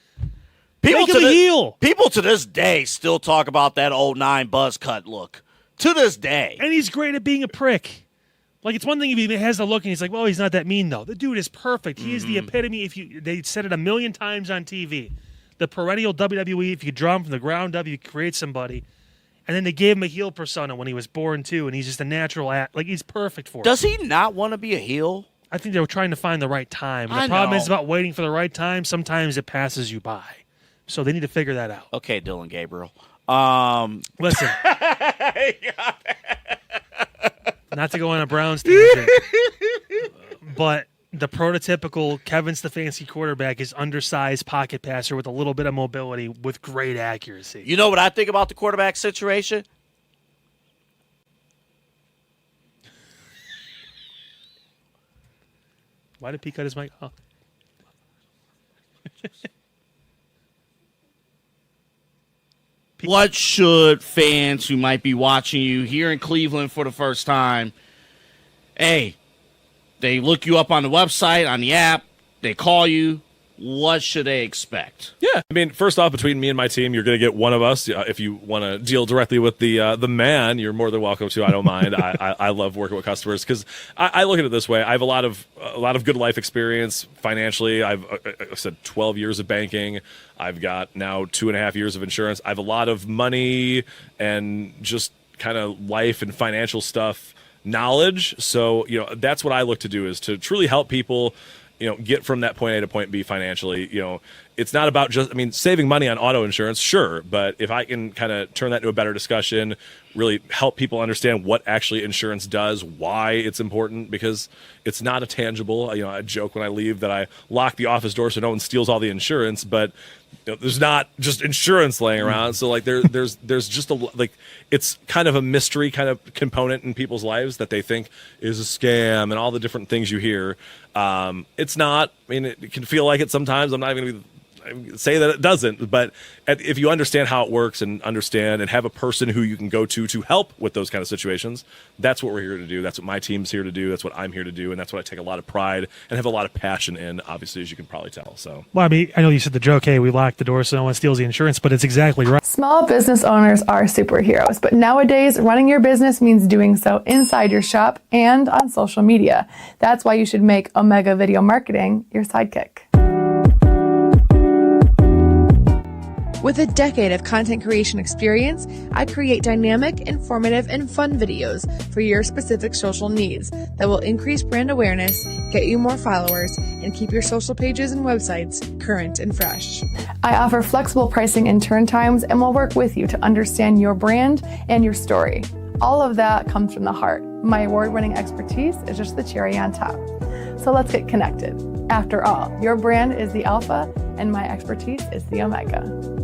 People Make him a heel. People to this day still talk about that old 9 buzz cut look. To this day. And he's great at being a prick. Like, it's one thing if he has the look and he's like, well, he's not that mean, though. The dude is perfect. He is the epitome. They said it a million times on TV. The perennial WWE, if you draw him from the ground up, you create somebody. And then they gave him a heel persona when he was born, too, and he's just a natural like, he's perfect for it. Does he not want to be a heel? I think they were trying to find the right time. The I problem know. is about waiting for the right time. Sometimes it passes you by. So they need to figure that out. Okay, Dylan Gabriel. Listen. Not to go on a Browns tangent, but the prototypical Kevin Stefanski quarterback is undersized pocket passer with a little bit of mobility with great accuracy. You know what I think about the quarterback situation? Why did Pete cut his mic off? What should fans who might be watching you here in Cleveland for the first time, hey, they look you up on the website, on the app, they call you, what should they expect? Yeah, I mean, first off, between me and my team, you're going to get one of us. If you want to deal directly with the man, you're more than welcome to. I don't mind. I love working with customers because I look at it this way. I have a lot of good life experience financially. I said 12 years of banking. I've got now 2.5 years of insurance. I have a lot of money and just kind of life and financial stuff knowledge. So that's what I look to do, is to truly help people get from that point A to point B financially. it's not about just, I mean, saving money on auto insurance, sure, but if I can kind of turn that into a better discussion, really help people understand what actually insurance does, why it's important, because it's not a tangible, you know, I joke when I leave that I lock the office door so no one steals all the insurance, but you know, there's not just insurance laying around. So like there's just like, it's kind of a mystery kind of component in people's lives that they think is a scam and all the different things you hear. It's not, I mean, it can feel like it sometimes. I'm not even going to say that it doesn't, but if you understand how it works and understand and have a person who you can go to help with those kind of situations, that's what we're here to do. That's what my team's here to do. That's what I'm here to do. And that's what I take a lot of pride and have a lot of passion in, obviously, as you can probably tell. So, well, I mean, I know you said the joke, hey, we lock the door so no one steals the insurance, but it's exactly right. Small business owners are superheroes, but nowadays running your business means doing so inside your shop and on social media. That's why you should make Omega Video Marketing your sidekick. With a decade of content creation experience, I create dynamic, informative, and fun videos for your specific social needs that will increase brand awareness, get you more followers, and keep your social pages and websites current and fresh. I offer flexible pricing and turn times and will work with you to understand your brand and your story. All of that comes from the heart. My award-winning expertise is just the cherry on top. So let's get connected. After all, your brand is the alpha and my expertise is the omega.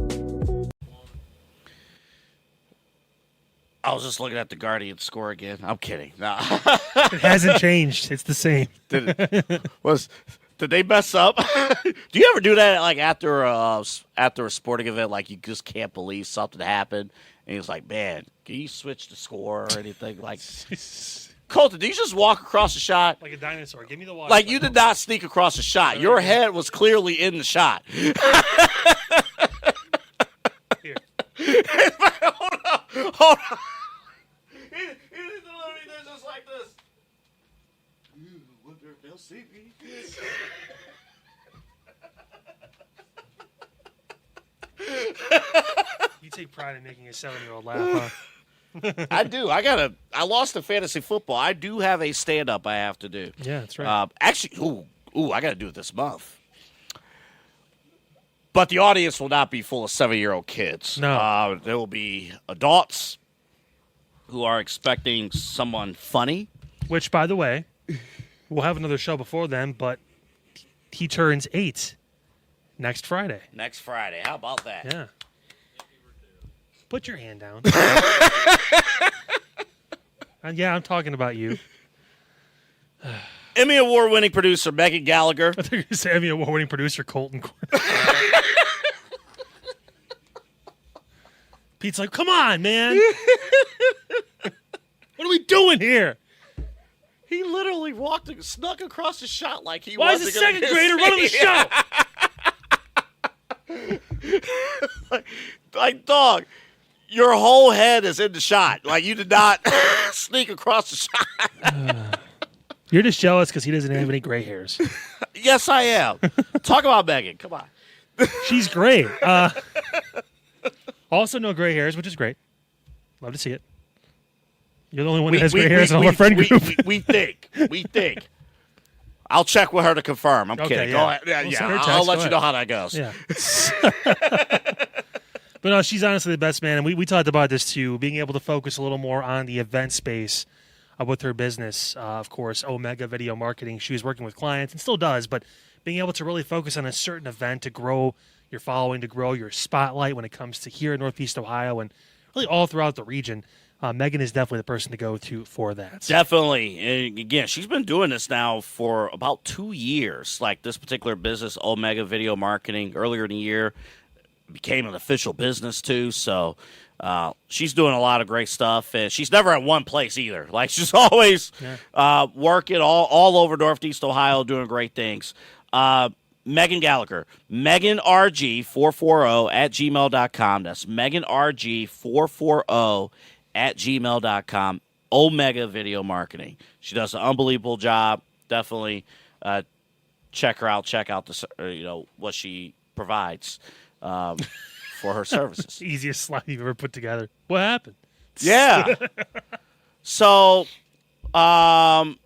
I was just looking at the Guardians score again. I'm kidding. No. It hasn't changed. It's the same. Did they mess up? Do you ever do that like after a sporting event? Like you just can't believe something happened, and he's like, "Man, can you switch the score or anything?" Like, Colton, did you just walk across the shot like a dinosaur? Give me the water. Like you did not sneak across the shot. Your head was clearly in the shot. Here. Hold on. He literally did just like this. Wonder if they'll see me. You take pride in making a 7-year-old laugh, huh? I do. I lost in fantasy football. I do have a stand-up I have to do. Yeah, that's right. Actually, I got to do it this month. But the audience will not be full of 7-year-old kids. No. There will be adults who are expecting someone funny. Which, by the way, we'll have another show before then, but he turns 8 next Friday. Next Friday. How about that? Yeah. Put your hand down. Yeah, I'm talking about you. Emmy Award-winning producer Megan Gallagher. I think you're going to say Emmy Award-winning producer Colton. Pete's like, come on, man. What are we doing here? He literally snuck across the shot like he Why wasn't is a second grader running the show? like, dog, your whole head is in the shot. Like, you did not sneak across the shot. You're just jealous because he doesn't have any gray hairs. Yes, I am. Talk about Megan. Come on. She's great. Also, no gray hairs, which is great. Love to see it. You're the only one that has gray hairs in our friend group. We think. I'll check with her to confirm. I'm kidding. Yeah. Go ahead. We'll I'll let you know how that goes. Yeah. But no, she's honestly the best, man. And we talked about this too, being able to focus a little more on the event space with her business. Of course, Omega Video Marketing. She was working with clients and still does, but being able to really focus on a certain event to grow your following, to grow your spotlight when it comes to here in Northeast Ohio and really all throughout the region. Megan is definitely the person to go to for that. Definitely. And again, she's been doing this now for about 2 years. Like this particular business, Omega Video Marketing, earlier in the year, became an official business too. So she's doing a lot of great stuff. And she's never at one place either. Like she's always working all over Northeast Ohio, doing great things. Megan Gallagher, MeganRG440 at gmail.com. That's MeganRG440 at gmail.com. Omega Video Marketing. She does an unbelievable job. Definitely check her out. Check out the what she provides for her services. Easiest slide you've ever put together. What happened? Yeah. So, the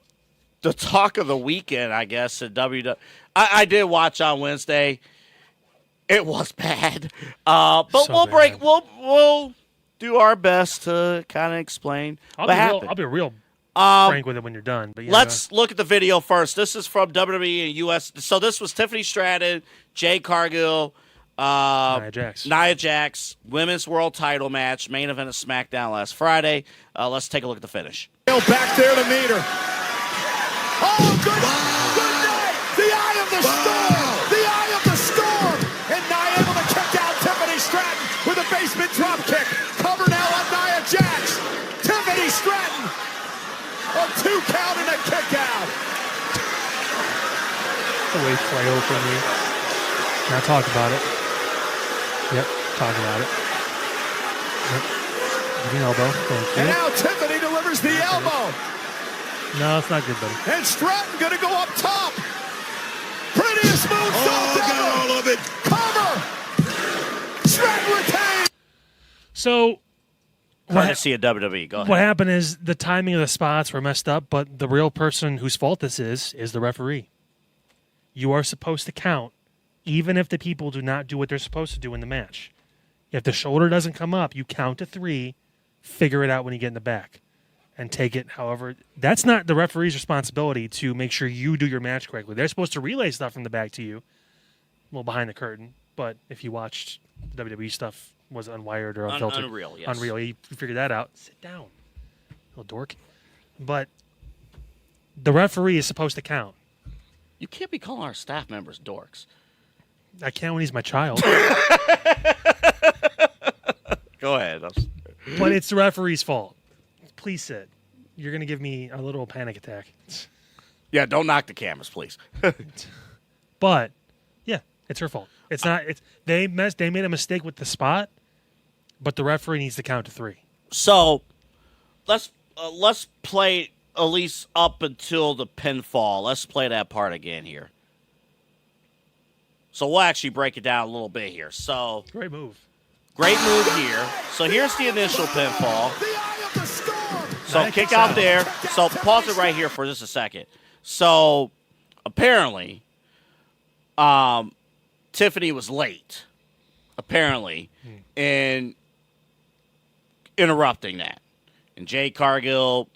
talk of the weekend, I guess, at WWE. I did watch on Wednesday. It was bad. But So we'll bad. we'll do our best to kind of explain what happened. I'll be real frank with it when you're done. But yeah, Let's look at the video first. This is from WWE and US. So this was Tiffany Stratton, Jade Cargill, Nia Jax, women's world title match, main event of SmackDown last Friday. Let's take a look at the finish. Back there to meet her. Oh, good night! The eye of the storm! The eye of the storm! And Nia able to kick out Tiffany Stratton with a basement drop kick. Cover now on Nia Jax. Tiffany Stratton. A 2 count and a kick out. the way flail for me. Now talk about it. Yep, talk about it. Yep. Give me an elbow. Thank you. And now Tiffany delivers the elbow. No, it's not good, buddy. And Stratton gonna go up top. Prettiest move got all of it. Cover. Stratton retains. So Courtesy of WWE. Go ahead. what happened is the timing of the spots were messed up, but the real person whose fault this is the referee. You are supposed to count, even if the people do not do what they're supposed to do in the match. If the shoulder doesn't come up, you count to 3, figure it out when you get in the back, and take it however. That's not the referee's responsibility to make sure you do your match correctly. They're supposed to relay stuff from the back to you, a little behind the curtain. But if you watched WWE stuff, was unwired or unfiltered. Unreal, yes. Unreal. You figured that out. Sit down, little dork. But the referee is supposed to count. You can't be calling our staff members dorks. I can't when he's my child. Go ahead. But it's the referee's fault. Please sit. You're going to give me a little panic attack. Yeah, don't knock the cameras, please. But yeah, it's her fault. It's not. It's they made a mistake with the spot, but the referee needs to count to 3. So let's play at least up until the pinfall. Let's play that part again here. So we'll actually break it down a little bit here. So Great move. great move here. So here's the initial pinfall. The eye of the storm. So kick out there. So pause it right here for just a second. So apparently, Tiffany was late. Apparently, in interrupting that, and Jade Cargill,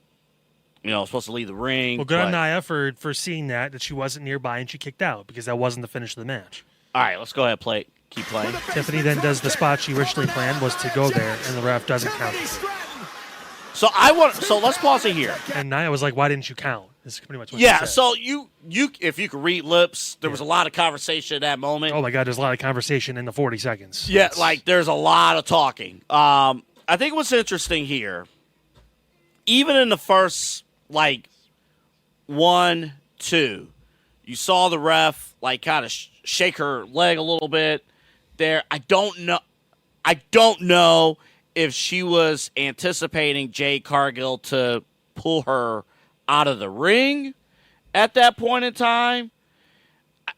was supposed to leave the ring. Well, good on but- Nia for seeing that she wasn't nearby and she kicked out because that wasn't the finish of the match. All right, let's go ahead and keep playing. Tiffany then does the spot she originally planned was to go there, and the ref doesn't count. So let's pause it here. And Nia was like, "Why didn't you count?" This is pretty much what Yeah, she said. so you if you could read lips, there was a lot of conversation at that moment. Oh my God, there's a lot of conversation in the 40 seconds. Yeah, there's a lot of talking. I think what's interesting here, even in the first 1, 2, you saw the ref kind of shake her leg a little bit there. I don't know if she was anticipating Jade Cargill to pull her out of the ring at that point in time.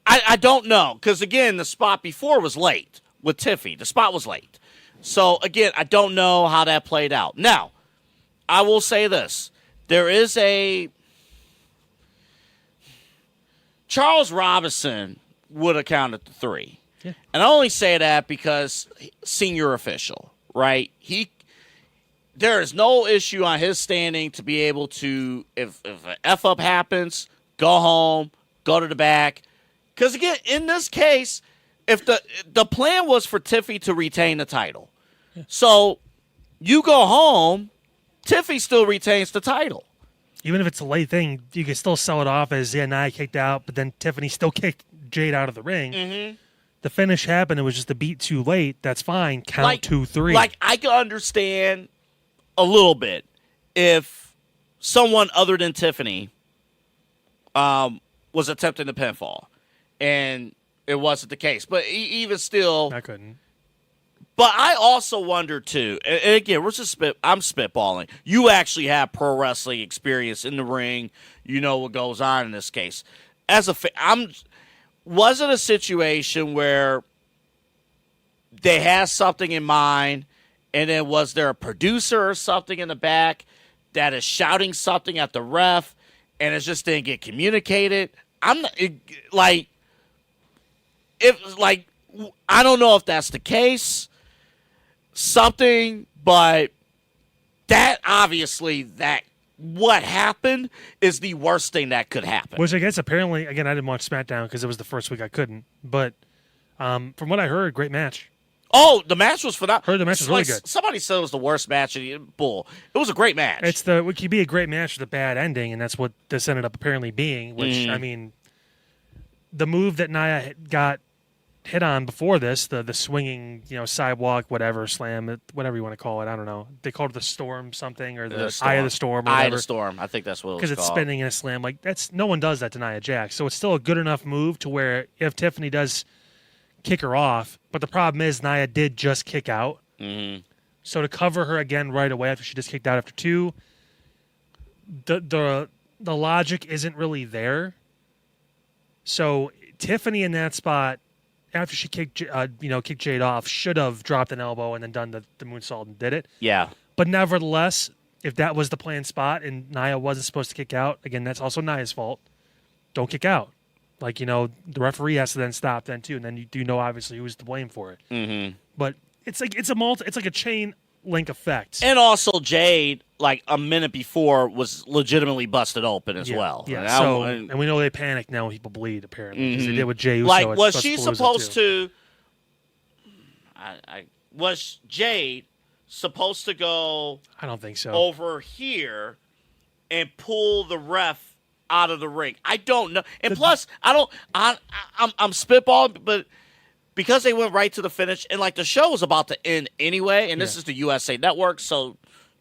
I don't know, because again, the spot before was late with Tiffy. The spot was late. So again, I don't know how that played out. Now, I will say this. There is a Charles Robinson would have counted to 3. Yeah. And I only say that because senior official, right? There is no issue on his standing to be able to, if an F-up happens, go home, go to the back. Because, again, in this case, if the plan was for Tiffy to retain the title. Yeah. So you go home, Tiffy still retains the title. Even if it's a late thing, you can still sell it off as, Nia kicked out, but then Tiffany still kicked Jade out of the ring. Mm-hmm. The finish happened. It was just a beat too late. That's fine. Count 2, 3. I can understand a little bit if someone other than Tiffany was attempting the pinfall, and it wasn't the case. But even still, I couldn't. But I also wonder too. And again, I'm spitballing. You actually have pro wrestling experience in the ring. You know what goes on in this case. Was it a situation where they had something in mind, and then was there a producer or something in the back that is shouting something at the ref, and it just didn't get communicated? I'm not, I don't know if that's the case. Something, but that obviously what happened is the worst thing that could happen. Which I guess apparently, again, I didn't watch SmackDown because it was the first week I couldn't. But from what I heard, great match. Oh, the match was phenomenal. Heard the match was really good. Somebody said it was the worst match of the bull. It was a great match. It could be a great match with a bad ending, and that's what this ended up apparently being. Which I mean, the move that Nia got hit on before this, the swinging, sidewalk, whatever, slam, whatever you want to call it. I don't know. They called it the storm something, or the eye of the storm, or whatever. Eye of the storm. I think that's what it was called. Because it's spinning in a slam. Like no one does that to Nia Jax. So it's still a good enough move to where if Tiffany does kick her off, but the problem is Nia did just kick out. Mm-hmm. So to cover her again right away after she just kicked out after 2, the logic isn't really there. So Tiffany in that spot, after she kicked Jade off, should have dropped an elbow and then done the moonsault and did it. Yeah. But nevertheless, if that was the planned spot and Nia wasn't supposed to kick out, again, that's also Nia's fault. Don't kick out. Like, the referee has to then stop then too, and then you know obviously who's to blame for it. Mm-hmm. But it's like a chain link effect. And also Jade, like a minute before, was legitimately busted open as well. Yeah. And we know they panic now when people bleed apparently because they did with Jey Uso. Like, at was she supposed too. to? Was Jade supposed to go? I don't think so. Over here and pull the ref out of the ring. I don't know. And plus, I'm spitballing, but because they went right to the finish, and like the show was about to end anyway, and this is the USA Network, so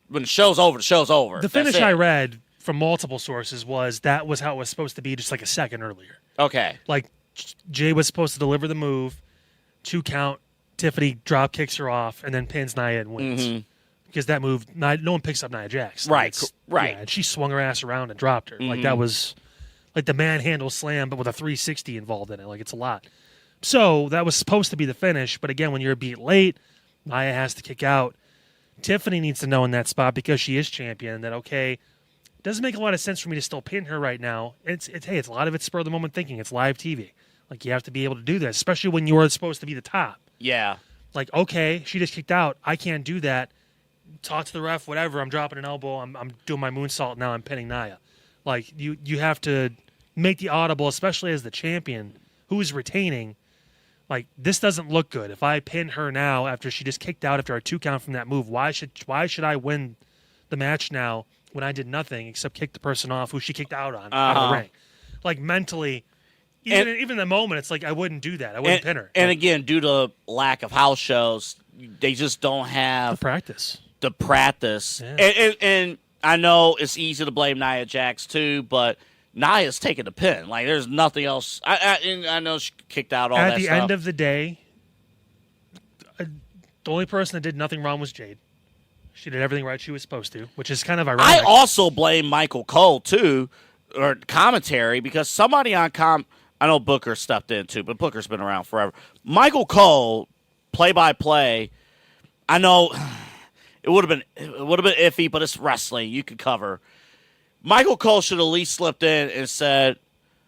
when the show's over, the show's over. The finish I read from multiple sources was that was how it was supposed to be just like a second earlier. Okay. Like Jay was supposed to deliver the move, 2 count, Tiffany drop kicks her off, and then pins Nia and wins. Mm-hmm. Because that move, no one picks up Nia Jax. Right. Yeah, and she swung her ass around and dropped her. Mm-hmm. Like that was like the manhandle slam, but with a 360 involved in it. Like it's a lot. So that was supposed to be the finish, but again, when you're a beat late, Nia has to kick out. Tiffany needs to know in that spot because she is champion that it doesn't make a lot of sense for me to still pin her right now. It's a lot of it's spur of the moment thinking. It's live TV. Like you have to be able to do this, especially when you're supposed to be the top. Yeah. Like okay, she just kicked out. I can't do that. Talk to the ref, whatever. I'm dropping an elbow. I'm doing my moonsault now. I'm pinning Nia. Like you have to make the audible, especially as the champion who is retaining. Like this doesn't look good. If I pin her now after she just kicked out after a 2 count from that move, why should I win the match now when I did nothing except kick the person off who she kicked out on out of the ring? Like mentally, even in the moment, it's like I wouldn't do that. I wouldn't pin her. And again, due to lack of house shows, they just don't have the practice. Yeah. And I know it's easy to blame Nia Jax too, but Nia's taking the pin. Like there's nothing else. I know she kicked out all that stuff. At the end of the day, the only person that did nothing wrong was Jade. She did everything right she was supposed to, which is kind of ironic. I also blame Michael Cole too, or commentary, because somebody on I know Booker stepped in too, but Booker's been around forever. Michael Cole, play-by-play. I know it would have been iffy, but it's wrestling. You could cover. Michael Cole should at least slipped in and said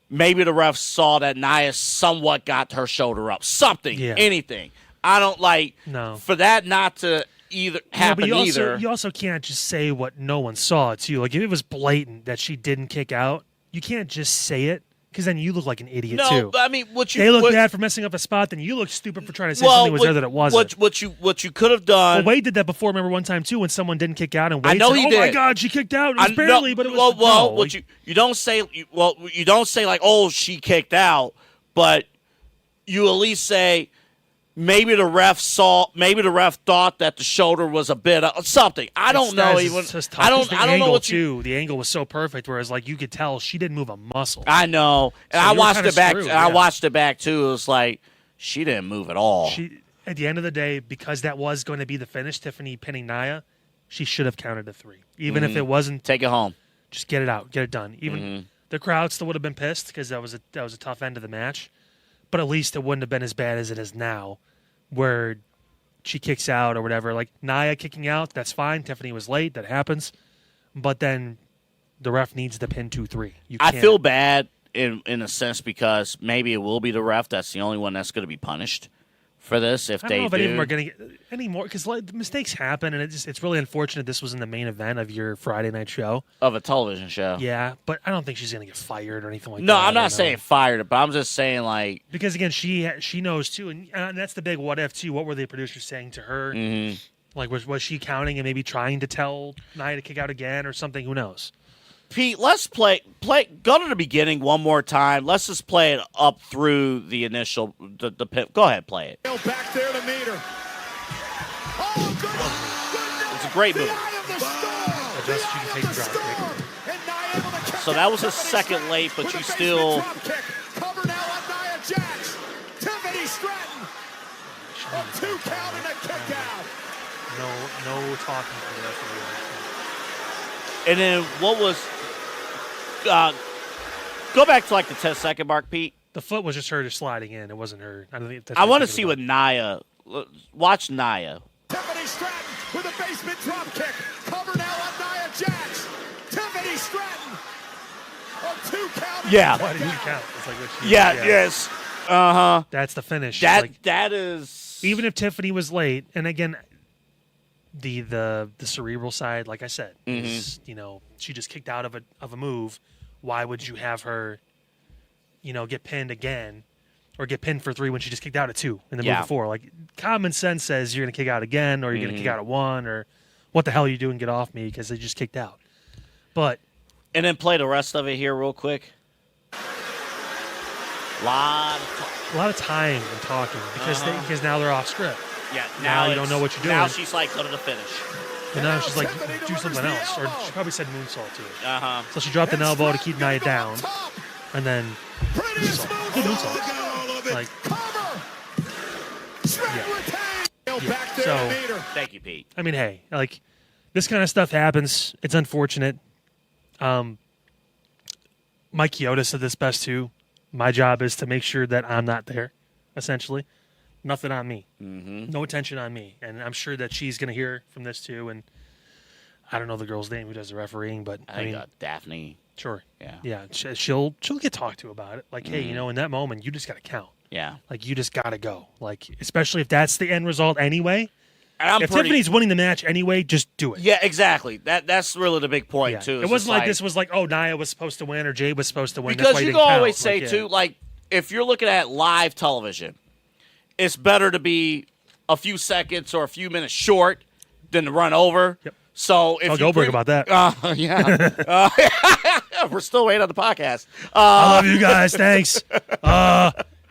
maybe the ref saw that Nia somewhat got her shoulder up. Something, anything. I don't for that not to happen either. You also can't just say what no one saw too. Like if it was blatant that she didn't kick out, you can't just say it. Because then you look like an idiot too. No, I mean, they look bad for messing up a spot. Then you look stupid for trying to say something was there that it wasn't. What you could have done? Well, Wade did that before. Remember one time too when someone didn't kick out and Wade I know said, he "Oh did. my God, she kicked out. It was barely, but it was." What you don't say. You don't say like, "Oh, she kicked out," but you at least say. Maybe the ref thought that the shoulder was a bit of something. I don't know even. I don't know what The angle was so perfect, whereas like you could tell she didn't move a muscle. I know, and I watched it back. I watched it back too. It was like she didn't move at all. At the end of the day, because that was going to be the finish, Tiffany pinning Nia, she should have counted to 3, even if it wasn't. Take it home. Just get it out, get it done. Even the crowd still would have been pissed because that was a tough end of the match, but at least it wouldn't have been as bad as it is now. Where she kicks out or whatever. Like Nia kicking out, that's fine. Tiffany was late. That happens. But then the ref needs to pin 2-3. I feel bad in a sense because maybe it will be the ref that's the only one that's going to be punished. for this if I they don't know if do. any of them are going to get any more because mistakes happen, and it's really unfortunate this was in the main event of your Friday night show. Of a television show. Yeah, but I don't think she's going to get fired or anything like that. No, I'm not saying fired, but I'm just saying like because again, she knows too, and that's the big what if too. What were the producers saying to her? Mm-hmm. Like was she counting and maybe trying to tell Nia to kick out again or something? Who knows? Pete, let's play. Go to the beginning one more time. Let's just play it up through the initial the pimp. Go ahead, play it. Back there to meet her. Oh, good. It's a great move. Adjust, you can take the drop kick. So that was a second late, but you still. Cover now on Nia Jax. Tiffany Stratton. A 2 count and a kick out. No talking for the rest of the way. And then what was? Go back to like the 10-second mark, Pete. The foot was just her just sliding in. It wasn't her. I don't think that's I want to see what Nia. Watch Nia. Tiffany Stratton with a basement drop kick. Cover now on Nia Jax. Tiffany Stratton. A 2 count. Yeah. Why did you count? It's like what she, Yes. Uh-huh. That's the finish. That is. Even if Tiffany was late, and again, the cerebral side, like I said, is, she just kicked out of a move. Why would you have her, get pinned again, or get pinned for 3 when she just kicked out at 2 in the move before? Like common sense says you're gonna kick out again, or you're gonna kick out at 1, or what the hell are you doing? Get off me because they just kicked out. But and then play the rest of it here real quick. A lot of time and talking because now they're off script. Yeah, now you don't know what you're doing. Now she's like, go to the finish. And now she's like, do something else. Or she probably said moonsault to it. Uh-huh. So she dropped an elbow to keep Nia down. And then moonsault. Good moonsault. Like, yeah. So, thank you, Pete. I mean, hey, like, this kind of stuff happens. It's unfortunate. Mike Chioda said this best, too. My job is to make sure that I'm not there, essentially. Nothing on me. Mm-hmm. No attention on me. And I'm sure that she's going to hear from this, too. And I don't know the girl's name who does the refereeing, but I mean, Daphne. Sure. Yeah. Yeah. She'll get talked to about it. Like, hey, in that moment, you just got to count. Yeah. Like, you just got to go. Like, especially if that's the end result anyway. If Tiffany's winning the match anyway, just do it. Yeah, exactly. That's really the big point, too. It wasn't like this was like, oh, Nia was supposed to win or Jade was supposed to win. Because that's why you you can didn't always count. say, too, like, if you're looking at live television, it's better to be a few seconds or a few minutes short than to run over. Yep. So if I'll go break about that. Yeah. We're still waiting on the podcast. I love you guys. Thanks.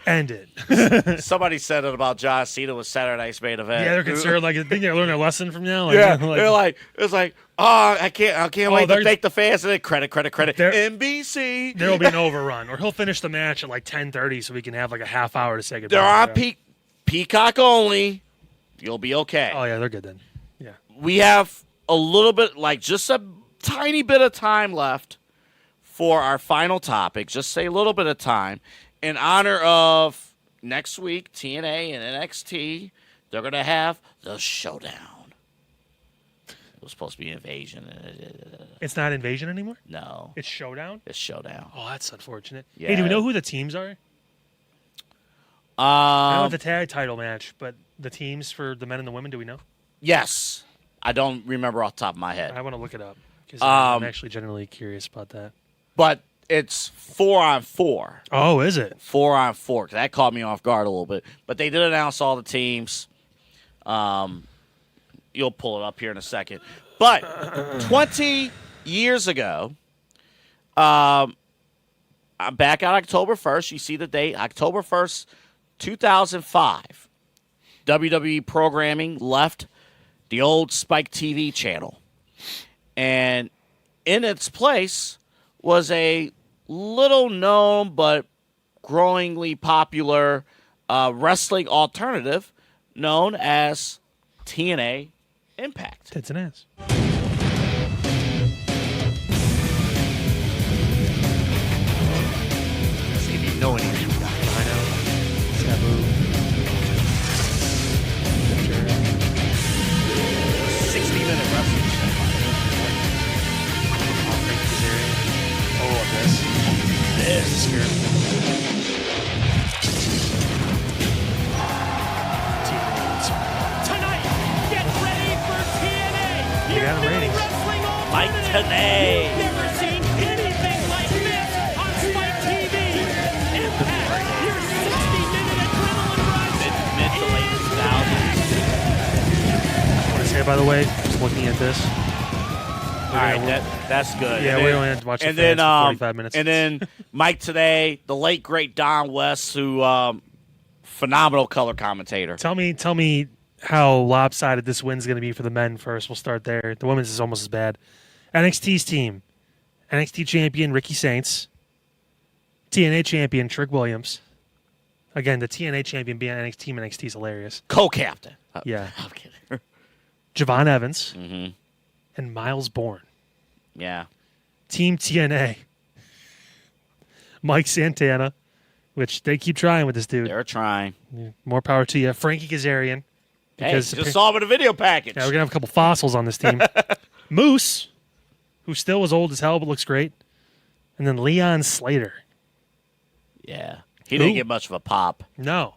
End it. Somebody said it about John Cena with Saturday Night's main event. Yeah, they're concerned. Like, I think they learned their lesson from now. Like, Yeah, they're like, it's like, I can't wait to thank the fans and then credit. NBC. There will be an overrun, or he'll finish the match at like 10:30, so we can have like a half hour to say goodbye. They're on Peacock only. You'll be okay. Oh yeah, they're good then. Yeah, we have a little bit, like just a tiny bit of time left for our final topic. Just say a little bit of time. In honor of next week, TNA and NXT, they're going to have the showdown. It was supposed to be Invasion. It's not Invasion anymore? No. It's Showdown? It's Showdown. Oh, that's unfortunate. Yeah. Hey, do we know who the teams are? I know the tag title match, but the teams for the men and the women, do we know? Yes. I don't remember off the top of my head. I want to look it up because I'm actually generally curious about that. But it's 4-on-4. Oh, is it? 4-on-4. That caught me off guard a little bit. But they did announce all the teams. You'll pull it up here in a second. But 20 years ago, back on October 1st, you see the date, October 1st, 2005, WWE programming left the old Spike TV channel. And in its place was a little known but growingly popular wrestling alternative known as TNA Impact. Tits and ass. See if you know anything. I know. Sabu. 60-minute wrestling show. Oh, this. got ratings. Mike Tenay. Never seen anything like this on Spike TV. Impact, your 60-minute adrenaline rush. Mid to late 2000s. I want to say, by the way, just looking at this. All right, that's good. Yeah, and we then, only had to watch the and fans then, for 45 minutes. And then Mike Tenay, the late great Don West, who phenomenal color commentator. Tell me how lopsided this win's going to be for the men first. We'll start there. The women's is almost as bad. NXT's team. NXT champion Ricky Saints. TNA champion Trick Williams. Again, the TNA champion being Team NXT is hilarious. Co-captain. Yeah. I'm kidding. Javon Evans. Mm-hmm. And Miles Bourne. Yeah. Team TNA. Mike Santana, which they keep trying with this dude. They're trying. More power to you. Frankie Kazarian. Hey, just saw him in a video package. Yeah, we're going to have a couple fossils on this team. Moose, who still is old as hell but looks great. And then Leon Slater. Yeah. He didn't get much of a pop No,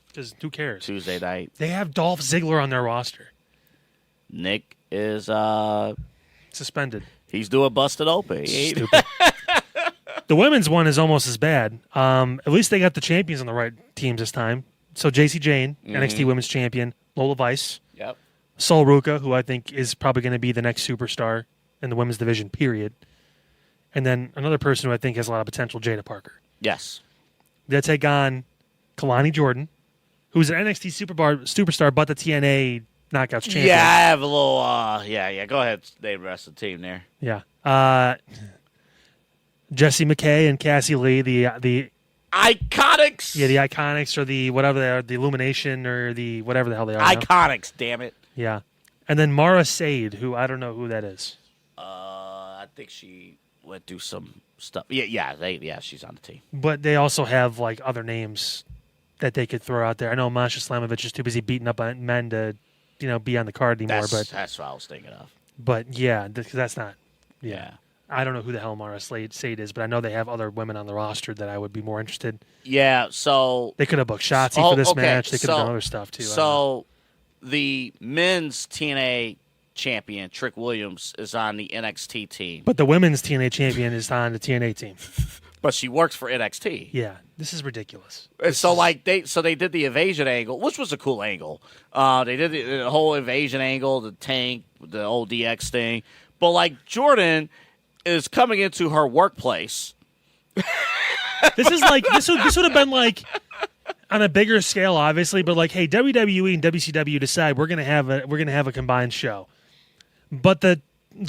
because who cares? Tuesday night. They have Dolph Ziggler on their roster. Nick is Suspended. he's doing busted open. He ain't- Stupid. The women's one is almost as bad. At least they got the champions on the right teams this time. So JC Jane, NXT Women's Champion. Lola Vice. Yep. Sol Ruka, who I think is probably going to be the next superstar in the women's division, period. And then another person who I think has a lot of potential, Jada Parker. Yes. They take on Kalani Jordan, who's an NXT superstar, but the TNA Knockouts champion. Yeah, I have a little yeah. Go ahead, name the rest of the team there. Yeah. Jessie McKay and Cassie Lee, the Iconics. the Iconics or the whatever they are, the Illumination or the whatever the hell they are. now. Iconics, damn it. Yeah. And then Mara Sade, who I don't know who that is. I think she went through some stuff. Yeah, she's on the team. But they also have like other names that they could throw out there. I know Masha Slamovich is too busy beating up on men to, be on the card anymore. That's what I was thinking of. But yeah, that's not. Yeah. I don't know who the hell Mara Sade is, but I know they have other women on the roster that I would be more interested. Yeah, so They could have booked Shotzi for this match. They could have done other stuff too. So the men's TNA champion, Trick Williams, is on the NXT team. But the women's TNA champion is on the TNA team. But she works for NXT. Yeah, this is ridiculous. And so they did the invasion angle, which was a cool angle. They did the whole invasion angle, the tank, the old DX thing. But like Jordan is coming into her workplace. This is like this would have been like on a bigger scale, obviously, but like, hey, WWE and WCW decide we're gonna have a combined show, but the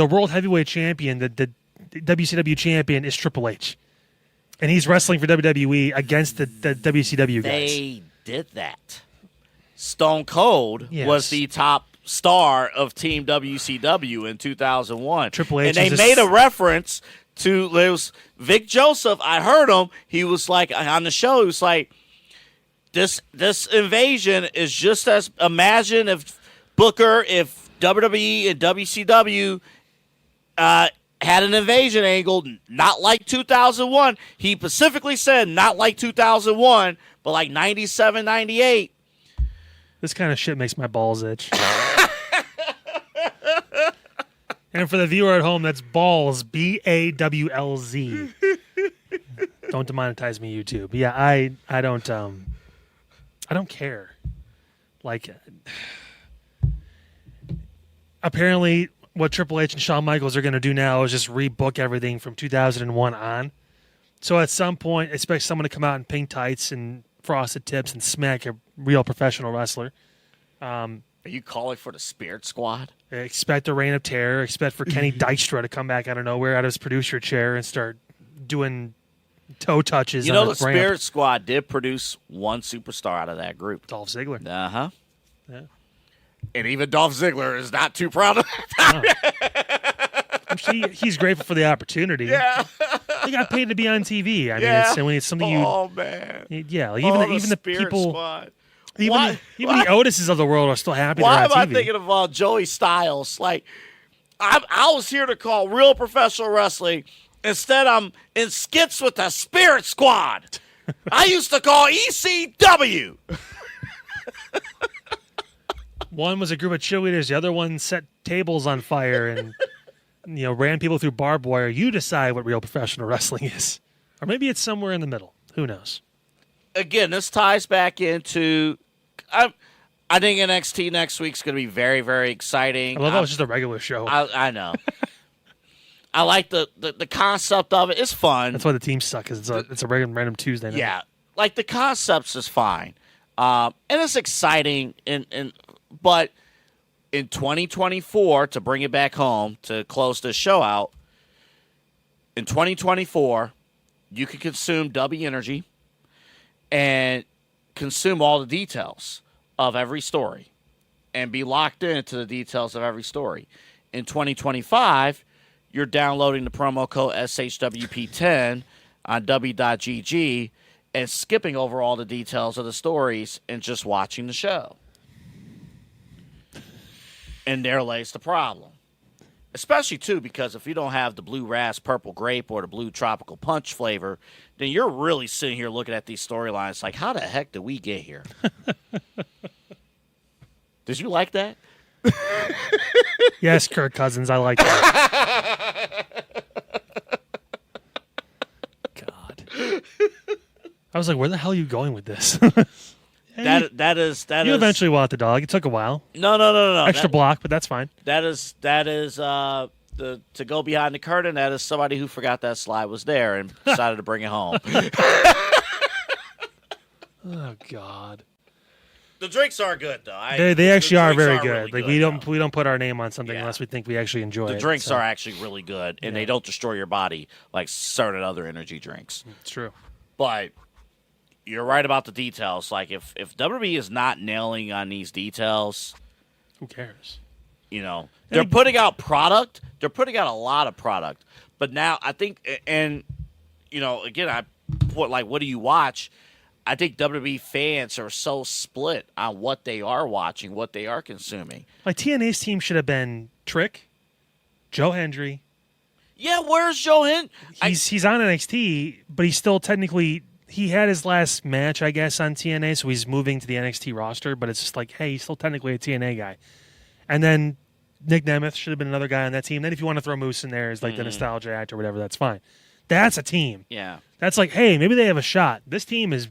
world heavyweight champion, the WCW champion, is Triple H, and he's wrestling for WWE against the WCW guys. They did that. Stone Cold Yes. was the top star of Team WCW in 2001. Triple H and they is made a reference to Vic Joseph. I heard him. He was like on the show. He was like, "This invasion is just as imagine if WWE and WCW had an invasion angle, not like 2001. He specifically said not like 2001, but like 97, 98. This kind of shit makes my balls itch. And for the viewer at home, that's balls, BAWLZ. Don't demonetize me, YouTube. Yeah, I don't care. Like, apparently, what Triple H and Shawn Michaels are going to do now is just rebook everything from 2001 on. So at some point, expect someone to come out in pink tights and frosted tips and smack a real professional wrestler. Are you calling for the Spirit Squad? Expect a reign of terror. Expect for Kenny Dykstra to come back out of nowhere, out of his producer chair, and start doing toe touches. You know, on the the ramp. Spirit Squad did produce one superstar out of that group. Dolph Ziggler. Uh-huh. Yeah. And even Dolph Ziggler is not too proud of that. I'm sure he's grateful for the opportunity. Yeah. He got paid to be on TV. I mean, Yeah. it's something Oh, man. yeah, like Oh, even the Spirit people, Squad. even Why- the why- Otises of the world are still happy Why they're am on I TV. thinking of Joey Styles? Like, I was here to call real professional wrestling. Instead, I'm in skits with the Spirit Squad. I used to call ECW. One was a group of cheerleaders. The other one set tables on fire and ran people through barbed wire, you decide what real professional wrestling is. Or maybe it's somewhere in the middle. Who knows? Again, this ties back into I think NXT next week's going to be very, very exciting. I love how it's just a regular show. I know. I like the concept of it. It's fun. That's why the teams suck, because it's a random Tuesday night. Yeah, like the concepts is fine, and it's exciting. But in 2024, to bring it back home to close this show out, in 2024, you can consume DUBBY Energy and consume all the details of every story and be locked into the details of every story. In 2025, you're downloading the promo code SHWP10 on W.GG and skipping over all the details of the stories and just watching the show. And there lays the problem. Especially, too, because if you don't have the blue ras, purple grape, or the blue tropical punch flavor, then you're really sitting here looking at these storylines like, how the heck did we get here? Did you like that? Yes, Kirk Cousins, I like that. God. I was like, where the hell are you going with this? That is you eventually want the dog. It took a while. No. Extra block, but that's fine. That is to go behind the curtain. That is somebody who forgot that slide was there and decided to bring it home. Oh God. The drinks are good though. They actually are very good. Really Like good, we don't put our name on something unless we think we actually enjoy it. The drinks are actually really good, and they don't destroy your body like certain other energy drinks. It's true. But you're right about the details. Like if WWE is not nailing on these details, who cares? They're putting out product. They're putting out a lot of product. But now I think, and again, I put like, what do you watch? I think WWE fans are so split on what they are watching, what they are consuming. Like TNA's team should have been Trick, Joe Hendry. Yeah, where's Joe Hendry? He's on NXT, but he's still technically. He had his last match, I guess, on TNA, so he's moving to the NXT roster, but it's just like, hey, he's still technically a TNA guy. And then Nick Nemeth should have been another guy on that team. Then if you want to throw Moose in there as like the nostalgia act or whatever, that's fine. That's a team. Yeah. That's like, hey, maybe they have a shot. This team is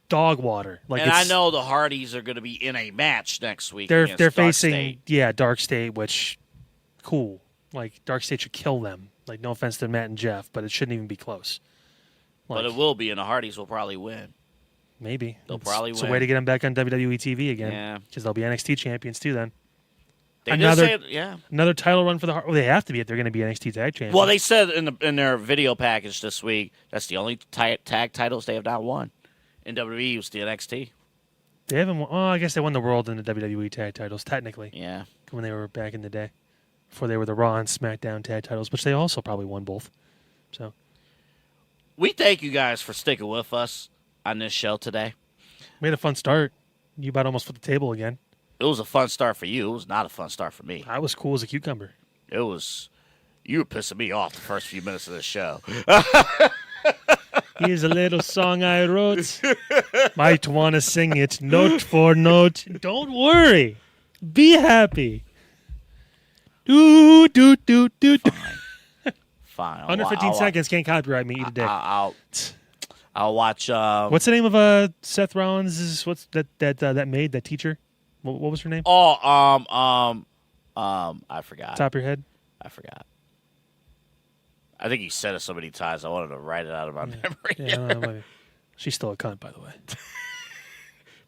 dog water. Like, and I know the Hardys are going to be in a match next week. They're Dark facing State. Dark State, which cool. Like Dark State should kill them. Like no offense to Matt and Jeff, but it shouldn't even be close. But it will be, and the Hardys will probably win. Maybe. They'll probably win. It's a way to get them back on WWE TV again. Yeah. Because they'll be NXT champions too then. They did say, yeah. Another title run for the Hardys. Well, they have to be if they're going to be NXT tag champions. Well, they said in their video package this week, that's the only tag titles they have not won. In WWE, it was the NXT. They haven't won. Oh, I guess they won the world and the WWE tag titles, technically. Yeah. When they were back in the day. Before they were the Raw and SmackDown tag titles, which they also probably won both. So. We thank you guys for sticking with us on this show today. We had a fun start. You about almost flipped the table again. It was a fun start for you. It was not a fun start for me. I was cool as a cucumber. It was. You were pissing me off the first few minutes of this show. Here's a little song I wrote. Might want to sing it note for note. Don't worry. Be happy. Do. Fine. Under 15 seconds, can't copyright me. Eat a dick. I'll watch. What's the name of Seth Rollins? What's that maid, that teacher? What was her name? Oh, I forgot. Top of your head? I forgot. I think you said it so many times. I wanted to write it out of my memory. Yeah, she's still a cunt, by the way.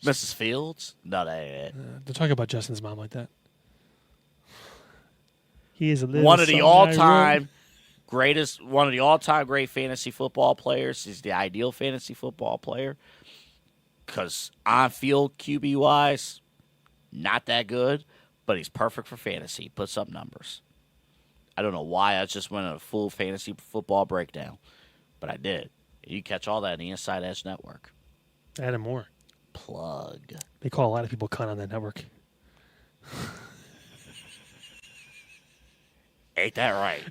Mrs. Fields? No, that ain't it. Don't talk about Justin's mom like that. He is a little one of the all-time great fantasy football players. He's the ideal fantasy football player because on-field QB-wise, not that good, but he's perfect for fantasy. He puts up numbers. I don't know why I just went on a full fantasy football breakdown, but I did. You catch all that in the Inside Edge Network. Add more. Plug. They call a lot of people cunt on that network. Ain't that right?